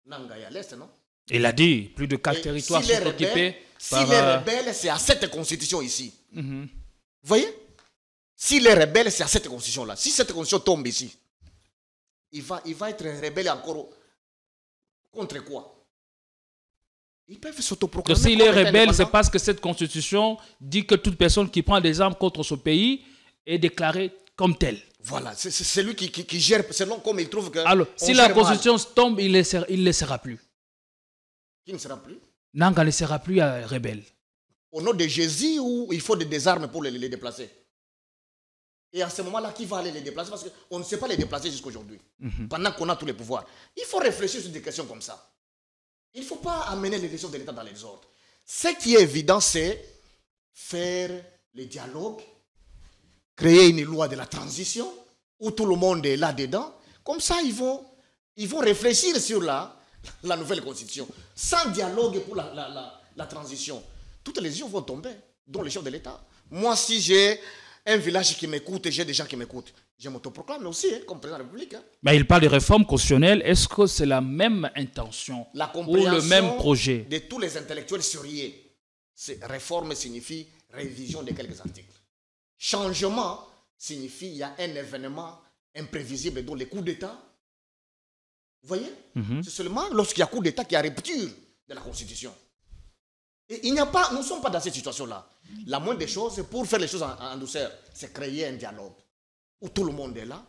Nanga est à l'est, non? Il a dit, plus de 4 territoires sont occupés. Si les rebelles, c'est à cette constitution ici. Vous voyez? Si les rebelles, c'est à cette constitution-là. Si cette constitution tombe ici, il va être rebelle encore contre quoi? Ils peuvent s'autoproclamer. Donc s'il est rebelle, c'est parce que cette constitution dit que toute personne qui prend des armes contre ce pays est déclarée comme telle. Voilà, c'est celui qui gère selon comme il trouve que... Alors, si la constitution tombe, il ne le sera plus. Qui ne sera plus? Nanga ne sera plus rebelle. Au nom de Jésus, ou il faut des armes pour les déplacer? Et à ce moment-là, qui va aller les déplacer? Parce qu'on ne sait pas les déplacer jusqu'à aujourd'hui. Pendant qu'on a tous les pouvoirs. Il faut réfléchir sur des questions comme ça. Il ne faut pas amener les questions de l'État dans les ordres. Ce qui est évident, c'est faire le dialogue, créer une loi de la transition, où tout le monde est là-dedans. Comme ça, ils vont réfléchir sur la nouvelle constitution. Sans dialogue pour la transition, toutes les yeux vont tomber, dont le chef de l'État. Moi, si j'ai un village qui m'écoute et j'ai des gens qui m'écoutent, je m'autoproclame aussi, comme président de la République. Mais il parle de réforme constitutionnelle. Est-ce que c'est la même intention ou le même projet de tous les intellectuels sérieux? Réforme signifie révision de quelques articles. Changement signifie qu'il y a un événement imprévisible, dont les coups d'État. Vous voyez? C'est seulement lorsqu'il y a coup d'État qu'il y a rupture de la Constitution. Et nous ne sommes pas dans cette situation-là. La moindre des choses, pour faire les choses en douceur, c'est créer un dialogue où tout le monde est là,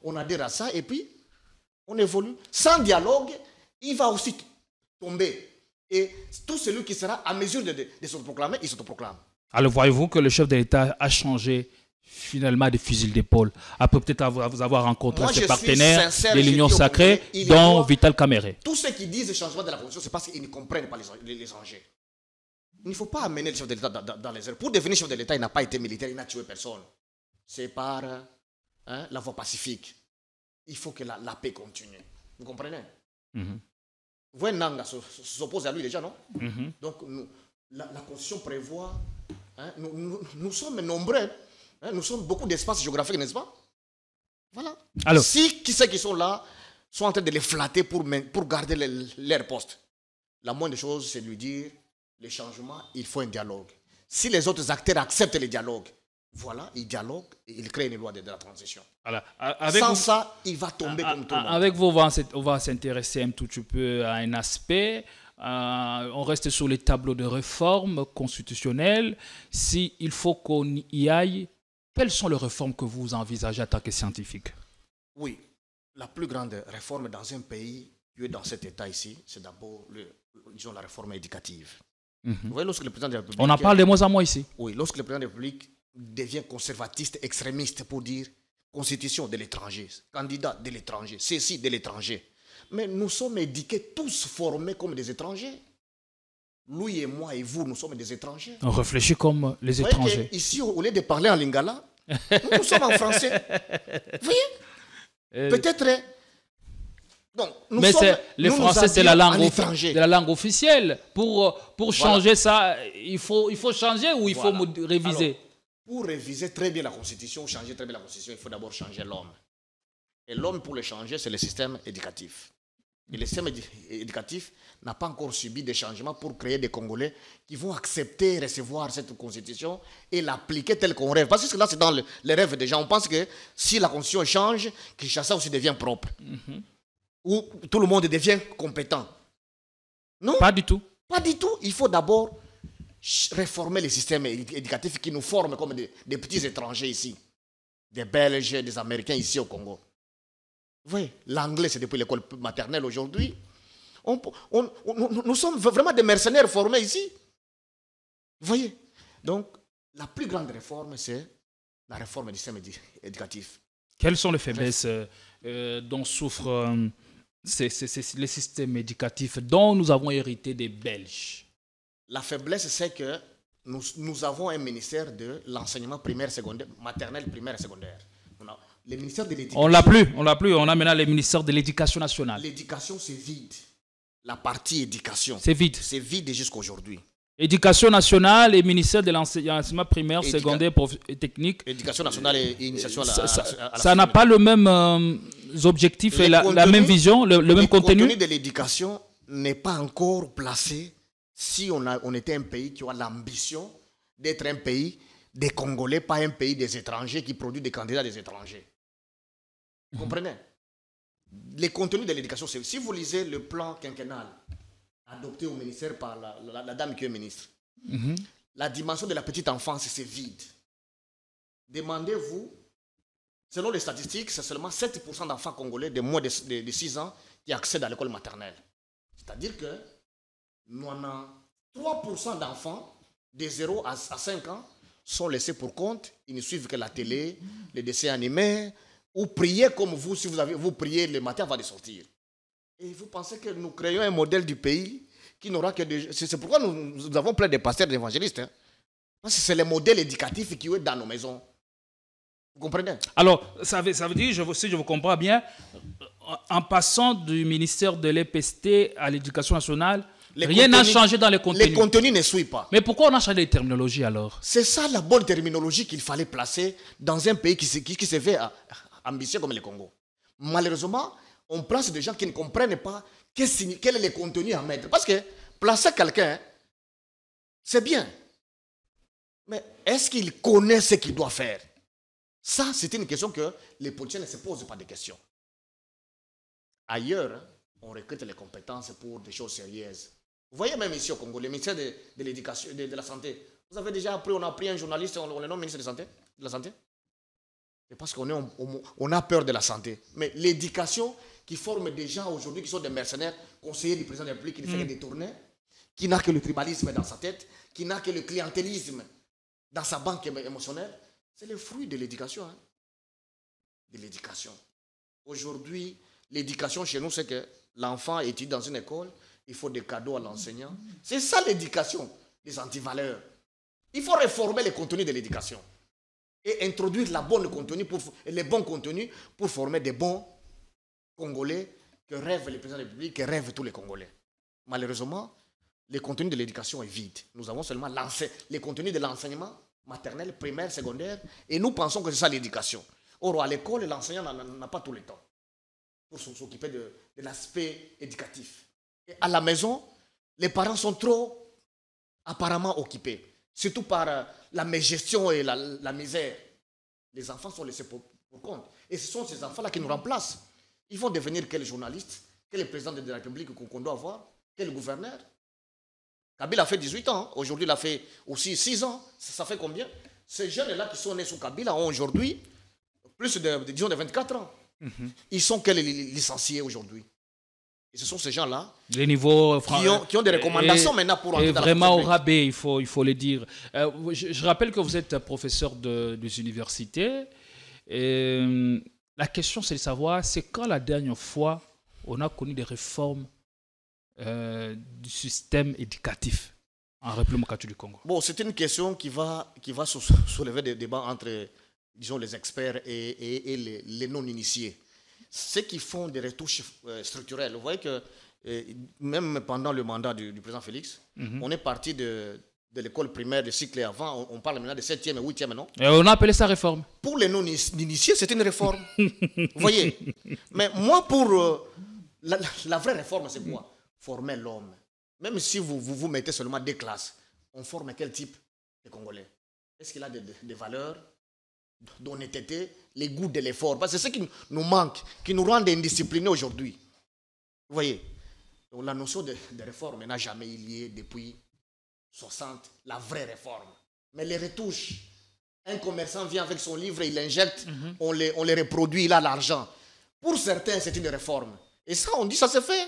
on adhère à ça et puis on évolue. Sans dialogue, il va aussi tomber. Et tout celui qui sera à mesure de s'autoproclamer, il s'autoproclame. Alors voyez-vous que le chef de l'État a changé finalement de fusil d'épaule, après peut-être avoir rencontré ses partenaires de l'Union sacrée, dont Vital Kamerhe. Tous ceux qui disent le changement de la Constitution, c'est parce qu'ils ne comprennent pas les enjeux. Il ne faut pas amener le chef de l'État dans les airs. Pour devenir chef de l'État, il n'a pas été militaire, il n'a tué personne. C'est par la voie pacifique. Il faut que la paix continue. Vous comprenez? Vous voyez, Nanga s'oppose à lui déjà, non? Donc, la Constitution prévoit... nous sommes nombreux. Nous sommes beaucoup d'espace géographique, n'est-ce pas? Voilà. Alors, si ceux qui sont là sont en train de les flatter pour garder leur poste, la moindre chose, c'est de lui dire, les changements, il faut un dialogue. Si les autres acteurs acceptent le dialogue, voilà, ils dialoguent et ils créent une loi de la transition. Alors, sans ça, il va tomber comme tout le monde. Avec vous, on va s'intéresser un tout petit peu à un aspect. On reste sur les tableaux de réforme constitutionnelle. S'il faut qu'on y aille, quelles sont les réformes que vous envisagez en tant que scientifique? Oui, la plus grande réforme dans un pays qui est dans cet état ici, c'est d'abord la réforme éducative. Vous voyez, lorsque le président de la République... On en parle de moins en moins ici. Oui, lorsque le président de la République devient conservatiste, extrémiste pour dire constitution de l'étranger, candidat de l'étranger, ceci de l'étranger. Mais nous sommes éduqués, tous formés comme des étrangers. Lui et moi et vous, nous sommes des étrangers. On réfléchit comme les étrangers. Ici, au lieu de parler en lingala, nous sommes en français. Vous voyez? Peut-être... Donc, le français, c'est la langue officielle. Pour changer ça, il faut changer ou il faut réviser? Alors, pour réviser très bien la Constitution, changer très bien la Constitution, il faut d'abord changer l'homme. Et l'homme, pour le changer, c'est le système éducatif. Et le système éducatif n'a pas encore subi des changements pour créer des Congolais qui vont accepter, recevoir cette Constitution et l'appliquer tel qu'on rêve. Parce que là, c'est dans les rêves des gens. On pense que si la Constitution change, Kinshasa aussi devient propre. Où tout le monde devient compétent. Non? Pas du tout. Pas du tout. Il faut d'abord réformer le système éducatif qui nous forme comme des petits étrangers ici. Des Belges, des Américains ici au Congo. Vous voyez, l'anglais, c'est depuis l'école maternelle aujourd'hui. Nous sommes vraiment des mercenaires formés ici. Vous voyez? Donc, la plus grande réforme, c'est la réforme du système éducatif. Quelles sont les faiblesses dont souffrent les systèmes éducatifs dont nous avons hérité des Belges? La faiblesse, c'est que nous avons un ministère de l'enseignement primaire, secondaire, maternelle, primaire et secondaire. Le ministère de l'éducation. On l'a plus. On a maintenant le ministère de l'éducation nationale. L'éducation, c'est vide. la partie éducation. C'est vide. C'est vide jusqu'à aujourd'hui. Éducation nationale et ministère de l'enseignement primaire, secondaire et technique. Éducation nationale et initiation à la ça n'a pas le même objectif et la même vision, le même contenu. Le contenu de l'éducation n'est pas encore placé si on était un pays qui a l'ambition d'être un pays des Congolais, pas un pays des étrangers qui produit des candidats des étrangers. Vous comprenez? Les contenus de l'éducation, si vous lisez le plan quinquennal adopté au ministère par la dame qui est ministre, la dimension de la petite enfance, c'est vide. Demandez-vous, selon les statistiques, c'est seulement 7% d'enfants congolais de moins de 6 ans qui accèdent à l'école maternelle. C'est-à-dire que 93% d'enfants de 0 à 5 ans sont laissés pour compte. Ils ne suivent que la télé, les dessins animés, ou prier comme vous, si vous priez le matin avant de sortir. Et vous pensez que nous créons un modèle du pays qui n'aura que des... C'est pourquoi nous avons plein de pasteurs, d'évangélistes. Hein? Parce que c'est le modèle éducatif qui est dans nos maisons. Vous comprenez? Alors, ça veut dire, si je vous comprends bien, en passant du ministère de l'EPST à l'éducation nationale, rien n'a changé dans les contenus. Les contenus ne suivent pas. Mais pourquoi on a changé les terminologies alors? C'est ça la bonne terminologie qu'il fallait placer dans un pays qui se fait ambitieux comme le Congo. Malheureusement, on place des gens qui ne comprennent pas quel est le contenu à mettre. Parce que placer quelqu'un, c'est bien. Mais est-ce qu'il connaît ce qu'il doit faire? Ça, c'est une question que les politiciens ne se posent pas de questions. Ailleurs, on recrute les compétences pour des choses sérieuses. Vous voyez même ici au Congo, le ministère de l'éducation, de la santé. Vous avez déjà appris, on a pris un journaliste, on le nomme ministre de la santé. C'est parce qu'on a peur de la santé. Mais l'éducation qui forme des gens aujourd'hui qui sont des mercenaires, conseillers du président de la République, qui ne fait que des tournées, qui n'a que le tribalisme dans sa tête, qui n'a que le clientélisme dans sa banque émotionnelle, c'est le fruit de l'éducation. Hein? De l'éducation. Aujourd'hui, l'éducation chez nous, c'est que l'enfant étudie dans une école, il faut des cadeaux à l'enseignant. C'est ça l'éducation, les antivaleurs. Il faut réformer les contenus de l'éducation et introduire les bons contenus pour former des bons Congolais que rêvent les présidents de la République, que rêvent tous les Congolais. Malheureusement, le contenu de l'éducation est vide. Nous avons seulement les contenus de l'enseignement maternel, primaire, secondaire, et nous pensons que c'est ça l'éducation. Or, à l'école, l'enseignant n'a pas tout le temps pour s'occuper de l'aspect éducatif. Et à la maison, les parents sont trop apparemment occupés, surtout par la mégestion et la misère. Les enfants sont laissés pour compte. Et ce sont ces enfants-là qui nous remplacent. Ils vont devenir quel journaliste, quel président de la République qu'on doit avoir, quel gouverneur. Kabila a fait 18 ans, aujourd'hui il a fait aussi 6 ans. Ça fait combien? Ces jeunes-là qui sont nés sous Kabila ont aujourd'hui plus disons, de 24 ans. Ils sont quels licenciés aujourd'hui? Et ce sont ces gens-là les niveaux qui ont des recommandations maintenant pour entrer dans vraiment au rabais, il faut le dire. Je rappelle que vous êtes professeur des universités. Et la question, c'est de savoir, c'est quand la dernière fois on a connu des réformes du système éducatif en République catholique du Congo? Bon, c'est une question qui va soulever des débats entre, disons, les experts et les non-initiés. Ceux qui font des retouches structurelles. Vous voyez que même pendant le mandat du président Félix, on est parti de l'école primaire, de cycle avant, on parle maintenant de 7e et 8e, non? Et on a appelé ça réforme. Pour les non-initiés, c'est une réforme. Vous voyez? Mais moi, pour la vraie réforme, c'est quoi? Former l'homme. Même si vous mettez seulement 2 classes, on forme quel type de Congolais? Est-ce qu'il a des valeurs, d'honnêteté, les goûts de l'effort? Parce que c'est ce qui nous manque, qui nous rend indisciplinés aujourd'hui. Vous voyez? Donc la notion de réforme n'a jamais eu lieu depuis 60, la vraie réforme. Mais les retouches, un commerçant vient avec son livre, il l'injecte, on les reproduit, il a l'argent. Pour certains, c'est une réforme. Et ça, on dit, ça se fait.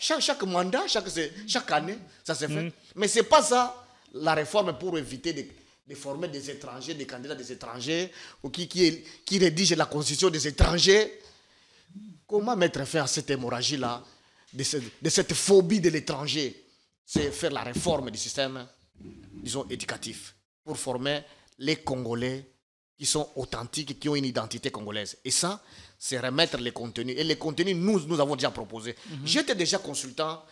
Chaque mandat, chaque année, ça se fait. Mais ce n'est pas ça, la réforme, pour éviter de former des étrangers, des candidats des étrangers, ou qui rédigent la constitution des étrangers. Comment mettre fin à cette hémorragie-là, de cette phobie de l'étranger? C'est faire la réforme du système, disons, éducatif, pour former les Congolais qui sont authentiques, qui ont une identité congolaise. Et ça, c'est remettre les contenus. Et les contenus, nous avons déjà proposé. J'étais déjà consultant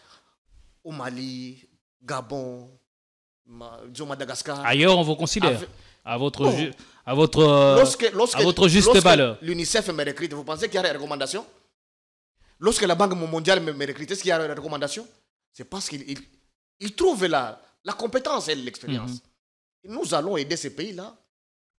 au Mali, Gabon, disons Madagascar. Ailleurs, on vous considère à votre juste valeur. L'UNICEF me recrute, vous pensez qu'il y a des recommandations? Lorsque la Banque mondiale me recrute, est-ce qu'il y a des recommandations? C'est parce qu'ils trouvent la compétence et l'expérience. Nous allons aider ces pays-là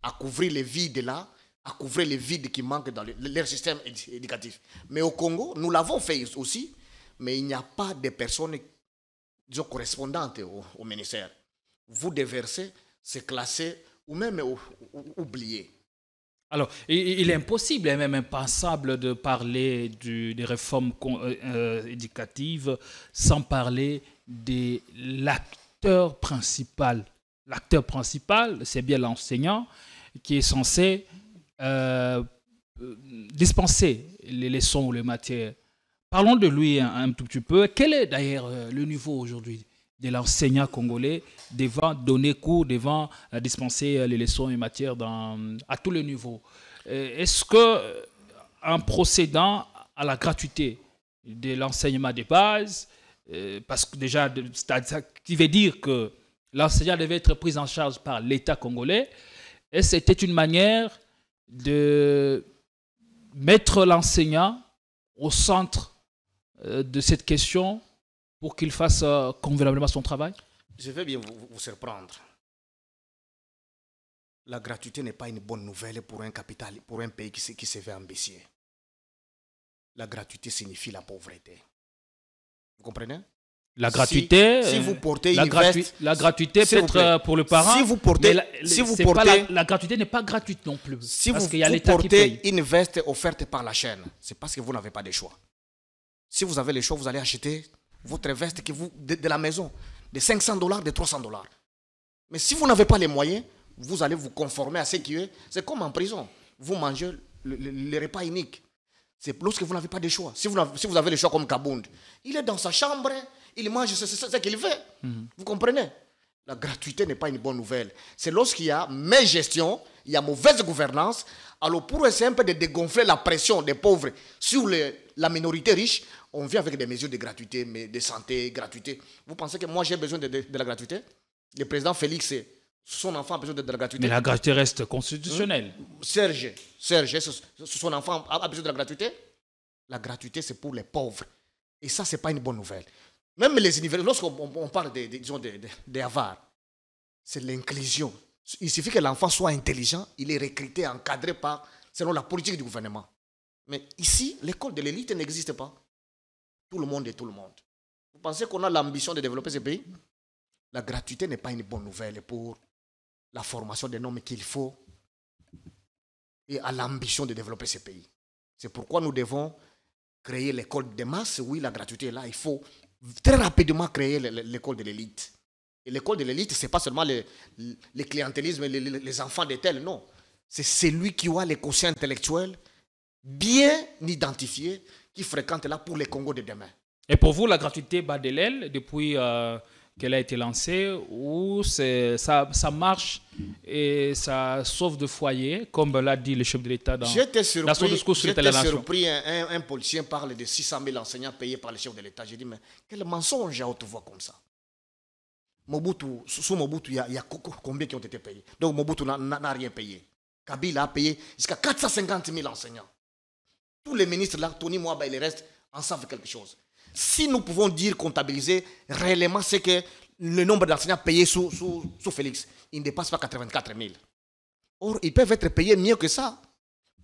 à couvrir les vides là, à couvrir les vides qui manquent dans leur système éducatif. Mais au Congo, nous l'avons fait aussi, mais il n'y a pas de personnes, disons, correspondantes au ministère. Vous déversez, c'est classé ou même oublié. Alors, il est impossible et même impensable de parler des réformes éducatives sans parler de l'acteur principal. L'acteur principal, c'est bien l'enseignant qui est censé dispenser les leçons ou les matières. Parlons de lui un tout petit peu. Quel est d'ailleurs le niveau aujourd'hui de l'enseignant congolais devant donner cours, devant dispenser les leçons et matières à tous les niveaux? Est-ce qu'en procédant à la gratuité de l'enseignement de base, parce que déjà, ça qui veut dire que l'enseignant devait être pris en charge par l'État congolais, et c'était une manière de mettre l'enseignant au centre de cette question pour qu'il fasse convenablement son travail? Je vais bien vous surprendre. La gratuité n'est pas une bonne nouvelle pour un pays qui se veut ambitieux. La gratuité signifie la pauvreté. Vous comprenez? La gratuité, si vous portez la gratuité peut-être pour le parent, si vous portez, la gratuité n'est pas gratuite non plus. Si parce vous, qu'il y a vous l'État qui portez paye. une veste offerte par la chaîne, c'est parce que vous n'avez pas de choix. Si vous avez le choix, vous allez acheter votre veste de la maison, de $500, de $300. Mais si vous n'avez pas les moyens, vous allez vous conformer à ce qui est. C'est comme en prison. Vous mangez le repas unique. C'est lorsque vous n'avez pas de choix. Si vous avez le choix comme Kabound, il est dans sa chambre, il mange ce qu'il veut. Vous comprenez? La gratuité n'est pas une bonne nouvelle. C'est lorsqu'il y a mégestion, il y a mauvaise gouvernance. Alors pour essayer un peu de dégonfler la pression des pauvres sur la minorité riche, on vient avec des mesures de gratuité, mais de santé, gratuité. Vous pensez que moi j'ai besoin de la gratuité? Le président Félix, son enfant a besoin de la gratuité. Mais la gratuité reste constitutionnelle. Serge, son enfant a besoin de la gratuité? La gratuité, c'est pour les pauvres. Et ça, ce n'est pas une bonne nouvelle. Même les universités, lorsqu'on parle des avares, c'est l'inclusion. Il suffit que l'enfant soit intelligent, il est recruté, encadré selon la politique du gouvernement. Mais ici, l'école de l'élite n'existe pas. Tout le monde est tout le monde. Vous pensez qu'on a l'ambition de développer ce pays? La gratuité n'est pas une bonne nouvelle pour la formation des hommes qu'il faut et à l'ambition de développer ce pays. C'est pourquoi nous devons créer l'école des masses. Oui, la gratuité est là. Il faut très rapidement créer l'école de l'élite. Et l'école de l'élite, ce n'est pas seulement le clientélisme, les enfants de tels, non. C'est celui qui a les quotients intellectuels bien identifiés qui fréquente là pour les Congo de demain. Et pour vous, la gratuité bat de l'aile depuis qu'elle a été lancée, ou ça marche et ça sauve de foyers, comme l'a dit le chef de l'État dans son discours sur la nation. J'étais surpris, un policier parle de 600 000 enseignants payés par le chef de l'État. J'ai dit, mais quel mensonge à haute voix comme ça? Sous Mobutu, il y a combien qui ont été payés? Donc Mobutu n'a rien payé. Kabila a payé jusqu'à 450 000 enseignants. Tous les ministres là, Tony Mwaba et les restes, en savent quelque chose. Si nous pouvons dire, comptabiliser réellement, c'est que le nombre d'enseignants payés sous Félix, il ne dépasse pas 84 000. Or, ils peuvent être payés mieux que ça.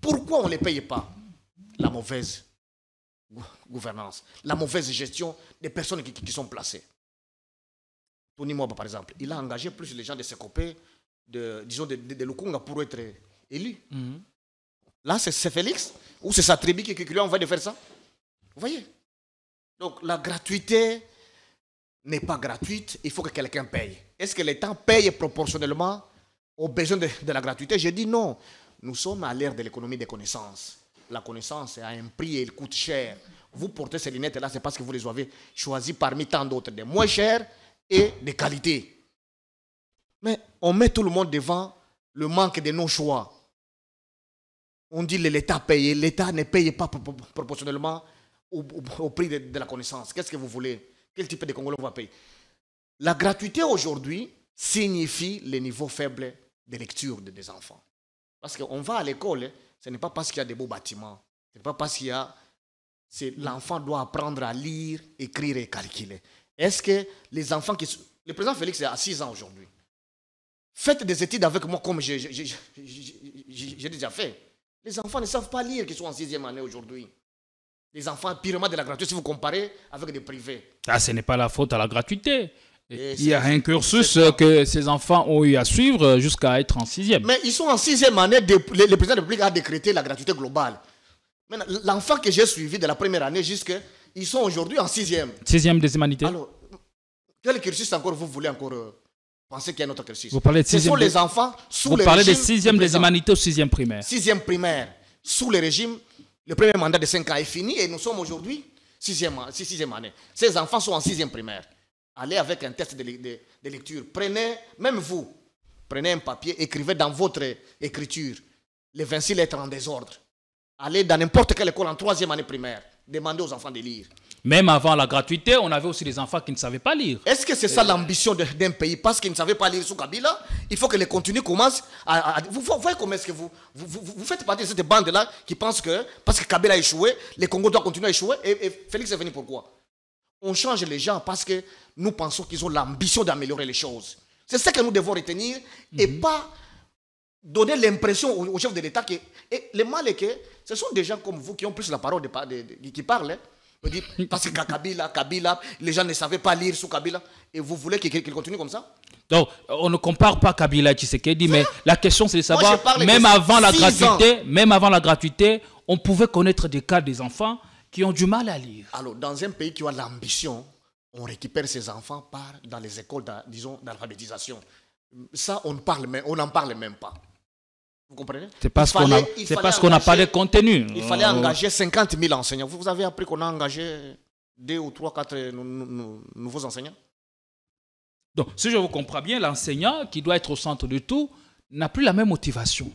Pourquoi on ne les paye pas? La mauvaise gouvernance, la mauvaise gestion des personnes qui sont placées. Tony Mwaba, par exemple, il a engagé plus les gens de Sekopé, de Lukunga pour être élus. Là, c'est Félix ou c'est sa tribu qui lui a envoyé de faire ça? Vous voyez? Donc, la gratuité n'est pas gratuite, il faut que quelqu'un paye. Est-ce que l'État paye proportionnellement aux besoins de la gratuité? Je dis non. Nous sommes à l'ère de l'économie des connaissances. La connaissance a un prix et elle coûte cher. Vous portez ces lunettes-là, c'est parce que vous les avez choisies parmi tant d'autres, des moins chers et de qualité. Mais on met tout le monde devant le manque de nos choix. On dit que l'État paye. L'État ne paye pas proportionnellement au prix de la connaissance. Qu'est-ce que vous voulez? Quel type de Congolais on va payer? La gratuité aujourd'hui signifie les niveaux faibles de lecture des enfants. Parce qu'on va à l'école, ce n'est pas parce qu'il y a des beaux bâtiments, ce n'est pas parce qu'il y a... L'enfant doit apprendre à lire, écrire et calculer. Est-ce que les enfants qui... Le président Félix est à 6 ans aujourd'hui. Faites des études avec moi comme j'ai déjà fait. Les enfants ne savent pas lire qui sont en 6e année aujourd'hui. Les enfants purement de la gratuité, si vous comparez avec des privés. Ah, ce n'est pas la faute à la gratuité. Il y a un cursus que ces enfants ont eu à suivre jusqu'à être en 6e. Mais ils sont en 6e année, le président de la République a décrété la gratuité globale. L'enfant que j'ai suivi de la première année jusqu'à... Ils sont aujourd'hui en 6e. 6e des humanités. Alors, quel cursus encore vous voulez encore penser qu'il y a un autre cursus? Vous parlez de 6e. Ce sont les enfants sous vous le parlez régime... des 6e des humanités ou 6e primaire? 6e primaire. Sous le régime, le premier mandat de 5 ans est fini et nous sommes aujourd'hui 6e année. Ces enfants sont en 6e primaire. Allez avec un test de lecture. Prenez, même vous, prenez un papier, écrivez dans votre écriture les 26 lettres en désordre. Allez dans n'importe quelle école en 3e année primaire. Demandez aux enfants de lire. Même avant la gratuité, on avait aussi des enfants qui ne savaient pas lire. Est-ce que c'est ça l'ambition d'un pays? Parce qu'ils ne savaient pas lire sous Kabila, il faut que les contenus commencent à... Vous voyez comment est-ce que vous faites partie de cette bande-là qui pense que parce que Kabila a échoué, les Congos doivent continuer à échouer et Félix est venu pourquoi? On change les gens parce que nous pensons qu'ils ont l'ambition d'améliorer les choses. C'est ça que nous devons retenir et pas donner l'impression aux chefs de l'État que... Et le mal est que ce sont des gens comme vous qui ont plus la parole qui parlent. Hein. Parce que Kabila, les gens ne savaient pas lire sous Kabila. Et vous voulez qu'il continue comme ça? Donc, on ne compare pas Kabila et Tshisekedi, mais la question c'est de savoir, même avant la gratuité, on pouvait connaître des cas des enfants qui ont du mal à lire. Alors, dans un pays qui a l'ambition, on récupère ces enfants dans les écoles, disons, d'alphabétisation. Ça, on n'en parle même pas. Vous comprenez? C'est parce qu'on n'a pas de contenu. Il fallait engager 50 000 enseignants. Vous avez appris qu'on a engagé 2 ou 3, 4 nouveaux enseignants? Donc, si je vous comprends bien, l'enseignant qui doit être au centre de tout n'a plus la même motivation.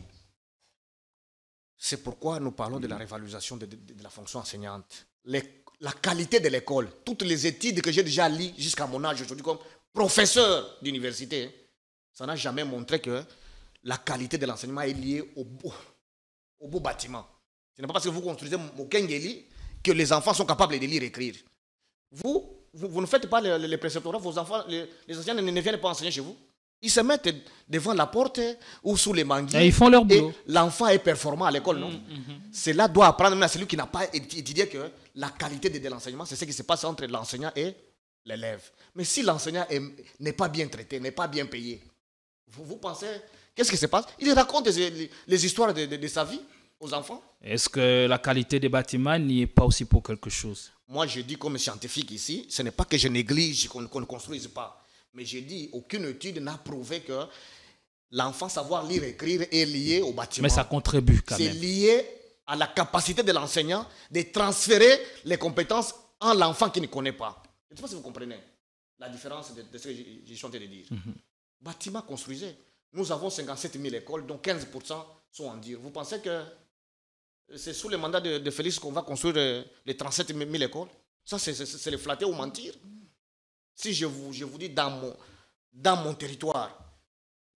C'est pourquoi nous parlons de la révalorisation de la fonction enseignante. La qualité de l'école, toutes les études que j'ai déjà lues jusqu'à mon âge aujourd'hui comme professeur d'université, ça n'a jamais montré que la qualité de l'enseignement est liée au beau bâtiment. Ce n'est pas parce que vous construisez Mokengeli que les enfants sont capables de lire et écrire. Vous ne faites pas les préceptorats, vos enfants, les enseignants ne viennent pas enseigner chez vous. Ils se mettent devant la porte ou sous les manguiers. Et ils font leur boulot. Et l'enfant est performant à l'école, non? Cela doit apprendre même à celui qui n'a pas étudié que la qualité de l'enseignement, c'est ce qui se passe entre l'enseignant et l'élève. Mais si l'enseignant n'est pas bien traité, n'est pas bien payé, vous pensez... Qu'est-ce qui se passe? Il raconte les histoires de sa vie aux enfants. Est-ce que la qualité des bâtiments n'y est pas aussi pour quelque chose? Moi, je dis comme scientifique ici, ce n'est pas que je néglige qu'on ne construise pas. Mais je dis, aucune étude n'a prouvé que l'enfant savoir lire et écrire est lié au bâtiment. Mais ça contribue quand même. C'est lié à la capacité de l'enseignant de transférer les compétences en l'enfant qui ne connaît pas. Je ne sais pas si vous comprenez la différence de ce que j'ai chanté de dire. Bâtiment construisé. Nous avons 57 000 écoles, dont 15% sont en dur. Vous pensez que c'est sous le mandat de Félix qu'on va construire les 37 000 écoles? Ça, c'est le flatter ou mentir. Si je vous dis dans mon territoire,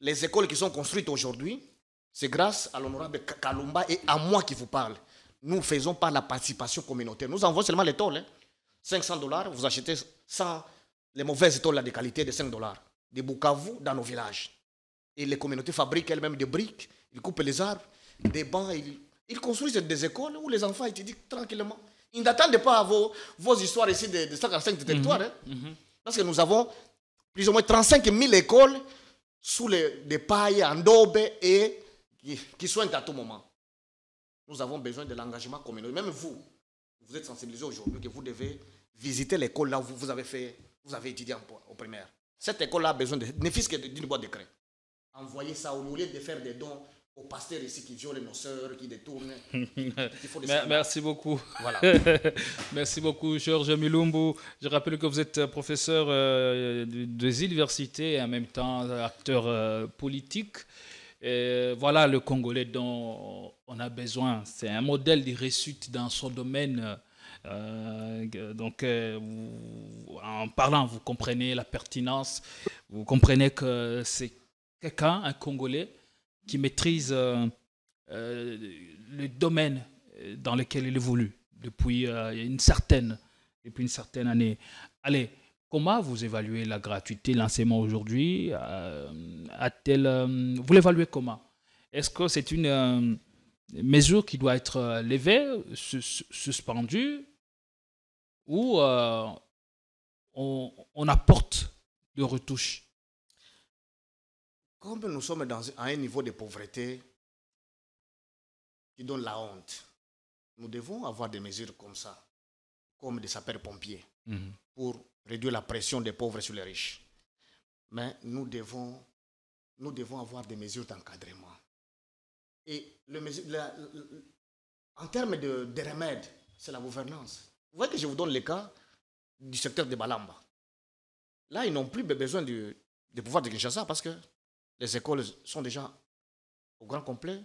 les écoles qui sont construites aujourd'hui, c'est grâce à l'honorable Kalumba et à moi qui vous parle. Nous faisons par la participation communautaire. Nous envoyons seulement les tôles. $500, vous achetez les mauvaises tôles de qualité de $5. Des Bukavu dans nos villages. Et les communautés fabriquent elles-mêmes des briques, ils coupent les arbres, des bancs, ils construisent des écoles où les enfants étudient tranquillement. Ils n'attendent pas vos histoires ici de 55 territoires. Parce que nous avons plus ou moins 35 000 écoles sous des pailles en daube et qui soignent à tout moment. Nous avons besoin de l'engagement communautaire. Même vous êtes sensibilisés aujourd'hui que vous devez visiter l'école là où vous avez étudié au primaire. Cette école-là a besoin ne fût-ce que d'une boîte de craie. Envoyer ça au lieu de faire des dons aux pasteurs ici qui violent nos sœurs, qui détournent. Merci beaucoup. Voilà. Merci beaucoup, Georges Milumbu. Je rappelle que vous êtes professeur des universités et en même temps acteur politique. Et voilà le Congolais dont on a besoin. C'est un modèle de réussite dans son domaine En parlant, vous comprenez la pertinence, vous comprenez que c'est quelqu'un, un Congolais, qui maîtrise le domaine dans lequel il évolue depuis une certaine année. Allez, comment vous évaluez la gratuité de l'enseignement aujourd'hui? Vous l'évaluez comment? Est-ce que c'est une mesure qui doit être levée, suspendue, ou on apporte de retouches? Comme nous sommes à un niveau de pauvreté qui donne la honte, nous devons avoir des mesures comme ça, comme des sapeurs-pompiers, pour réduire la pression des pauvres sur les riches. Mais nous devons avoir des mesures d'encadrement. Et en termes de remèdes, c'est la gouvernance. Vous voyez que je vous donne le cas du secteur de Balamba. Là, ils n'ont plus besoin du pouvoir de Kinshasa parce que les écoles sont déjà au grand complet,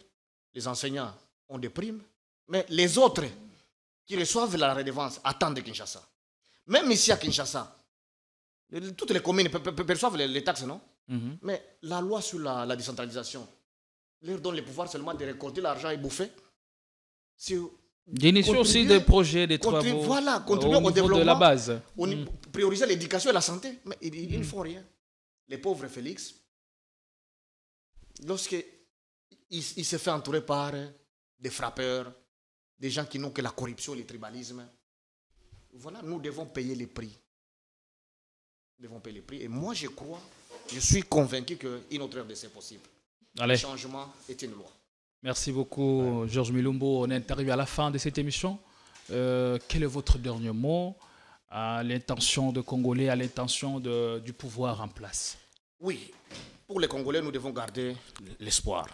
les enseignants ont des primes, mais les autres qui reçoivent la redevance attendent de Kinshasa. Même ici à Kinshasa, toutes les communes perçoivent les taxes, non? Mais la loi sur la décentralisation leur donne le pouvoir seulement de récolter l'argent et bouffer. D'initier aussi des projets, des travaux contribuer au développement de la base. Prioriser l'éducation et la santé. Mais ils ne font rien. Les pauvres Félix, lorsqu'il se fait entourer par des frappeurs, des gens qui n'ont que la corruption, le tribalisme, voilà, nous devons payer les prix. Et moi, je suis convaincu qu'une autre RDC est possible. Allez. Le changement est une loi. Merci beaucoup, Georges Milumbo. On est arrivé à la fin de cette émission. Quel est votre dernier mot à l'intention de Congolais, à l'intention du pouvoir en place? Oui, pour les Congolais, nous devons garder l'espoir.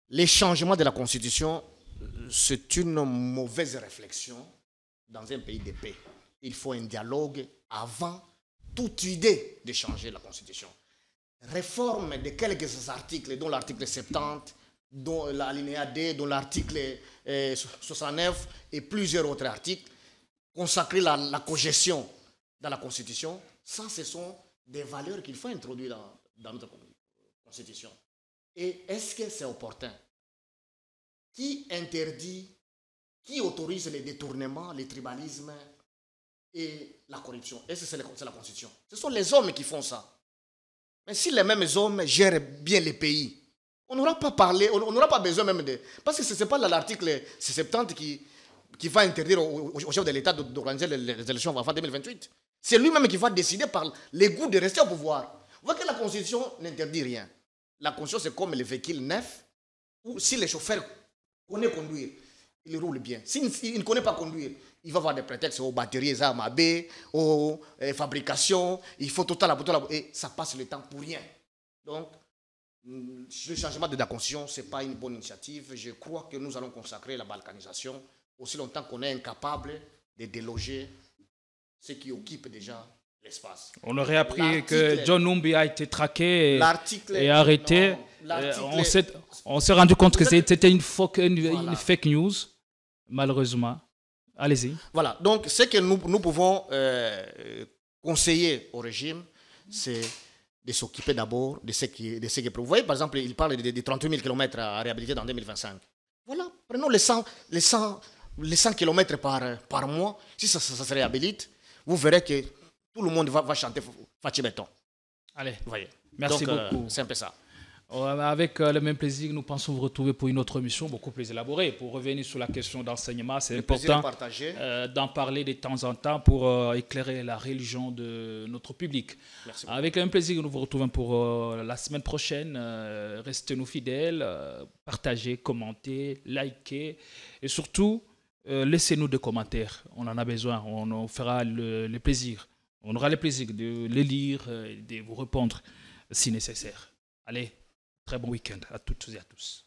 Les changements de la Constitution, c'est une mauvaise réflexion dans un pays de paix. Il faut un dialogue avant toute idée de changer la Constitution. Réforme de quelques articles, dont l'article 70, dont l'alinéa D, dont l'article 69 et plusieurs autres articles, consacrer la cogestion dans la Constitution. Ça, ce sont des valeurs qu'il faut introduire dans notre Constitution. Et est-ce que c'est opportun? Qui interdit, qui autorise les détournements, les tribalismes et la corruption? Est-ce que c'est la Constitution? Ce sont les hommes qui font ça. Mais si les mêmes hommes gèrent bien les pays, on n'aura pas parlé, on n'aura pas besoin même de... Parce que ce n'est pas l'article 70 qui va interdire au chef de l'État d'organiser les élections avant 2028. C'est lui-même qui va décider par les goûts de rester au pouvoir. Vous voyez que la Constitution n'interdit rien. La Constitution, c'est comme les véhicules neufs, où si le chauffeur connaît conduire, il roule bien. S'il ne connaît pas conduire, il va avoir des prétextes aux batteries, aux armes à B, aux fabrications, il faut tout et ça passe le temps pour rien. Donc, le changement de la Constitution, ce n'est pas une bonne initiative. Je crois que nous allons consacrer la balkanisation aussi longtemps qu'on est incapable de déloger ceux qui occupent déjà l'espace. On aurait appris que John Numbi a été traqué et arrêté. On s'est rendu compte que c'était une fake news, malheureusement. Allez-y. Voilà, donc ce que nous pouvons conseiller au régime, c'est de s'occuper d'abord de ce qui est. Vous voyez, par exemple, il parle de 38 000 km à réhabiliter dans 2025. Voilà, prenons les 100 km par mois. Si ça se réhabilite, vous verrez que tout le monde va chanter Fatih Béton. Allez, vous voyez. Merci beaucoup. C'est un peu ça. Avec le même plaisir, nous pensons vous retrouver pour une autre émission beaucoup plus élaborée. Pour revenir sur la question d'enseignement, c'est important d'en parler de temps en temps pour éclairer la religion de notre public. Merci. Avec le même plaisir, nous vous retrouvons pour la semaine prochaine. Restez-nous fidèles, partagez, commentez, likez et surtout, laissez-nous des commentaires. On en a besoin, on fera le plaisir. On aura le plaisir de les lire et de vous répondre si nécessaire. Allez. Très bon week-end à toutes et à tous.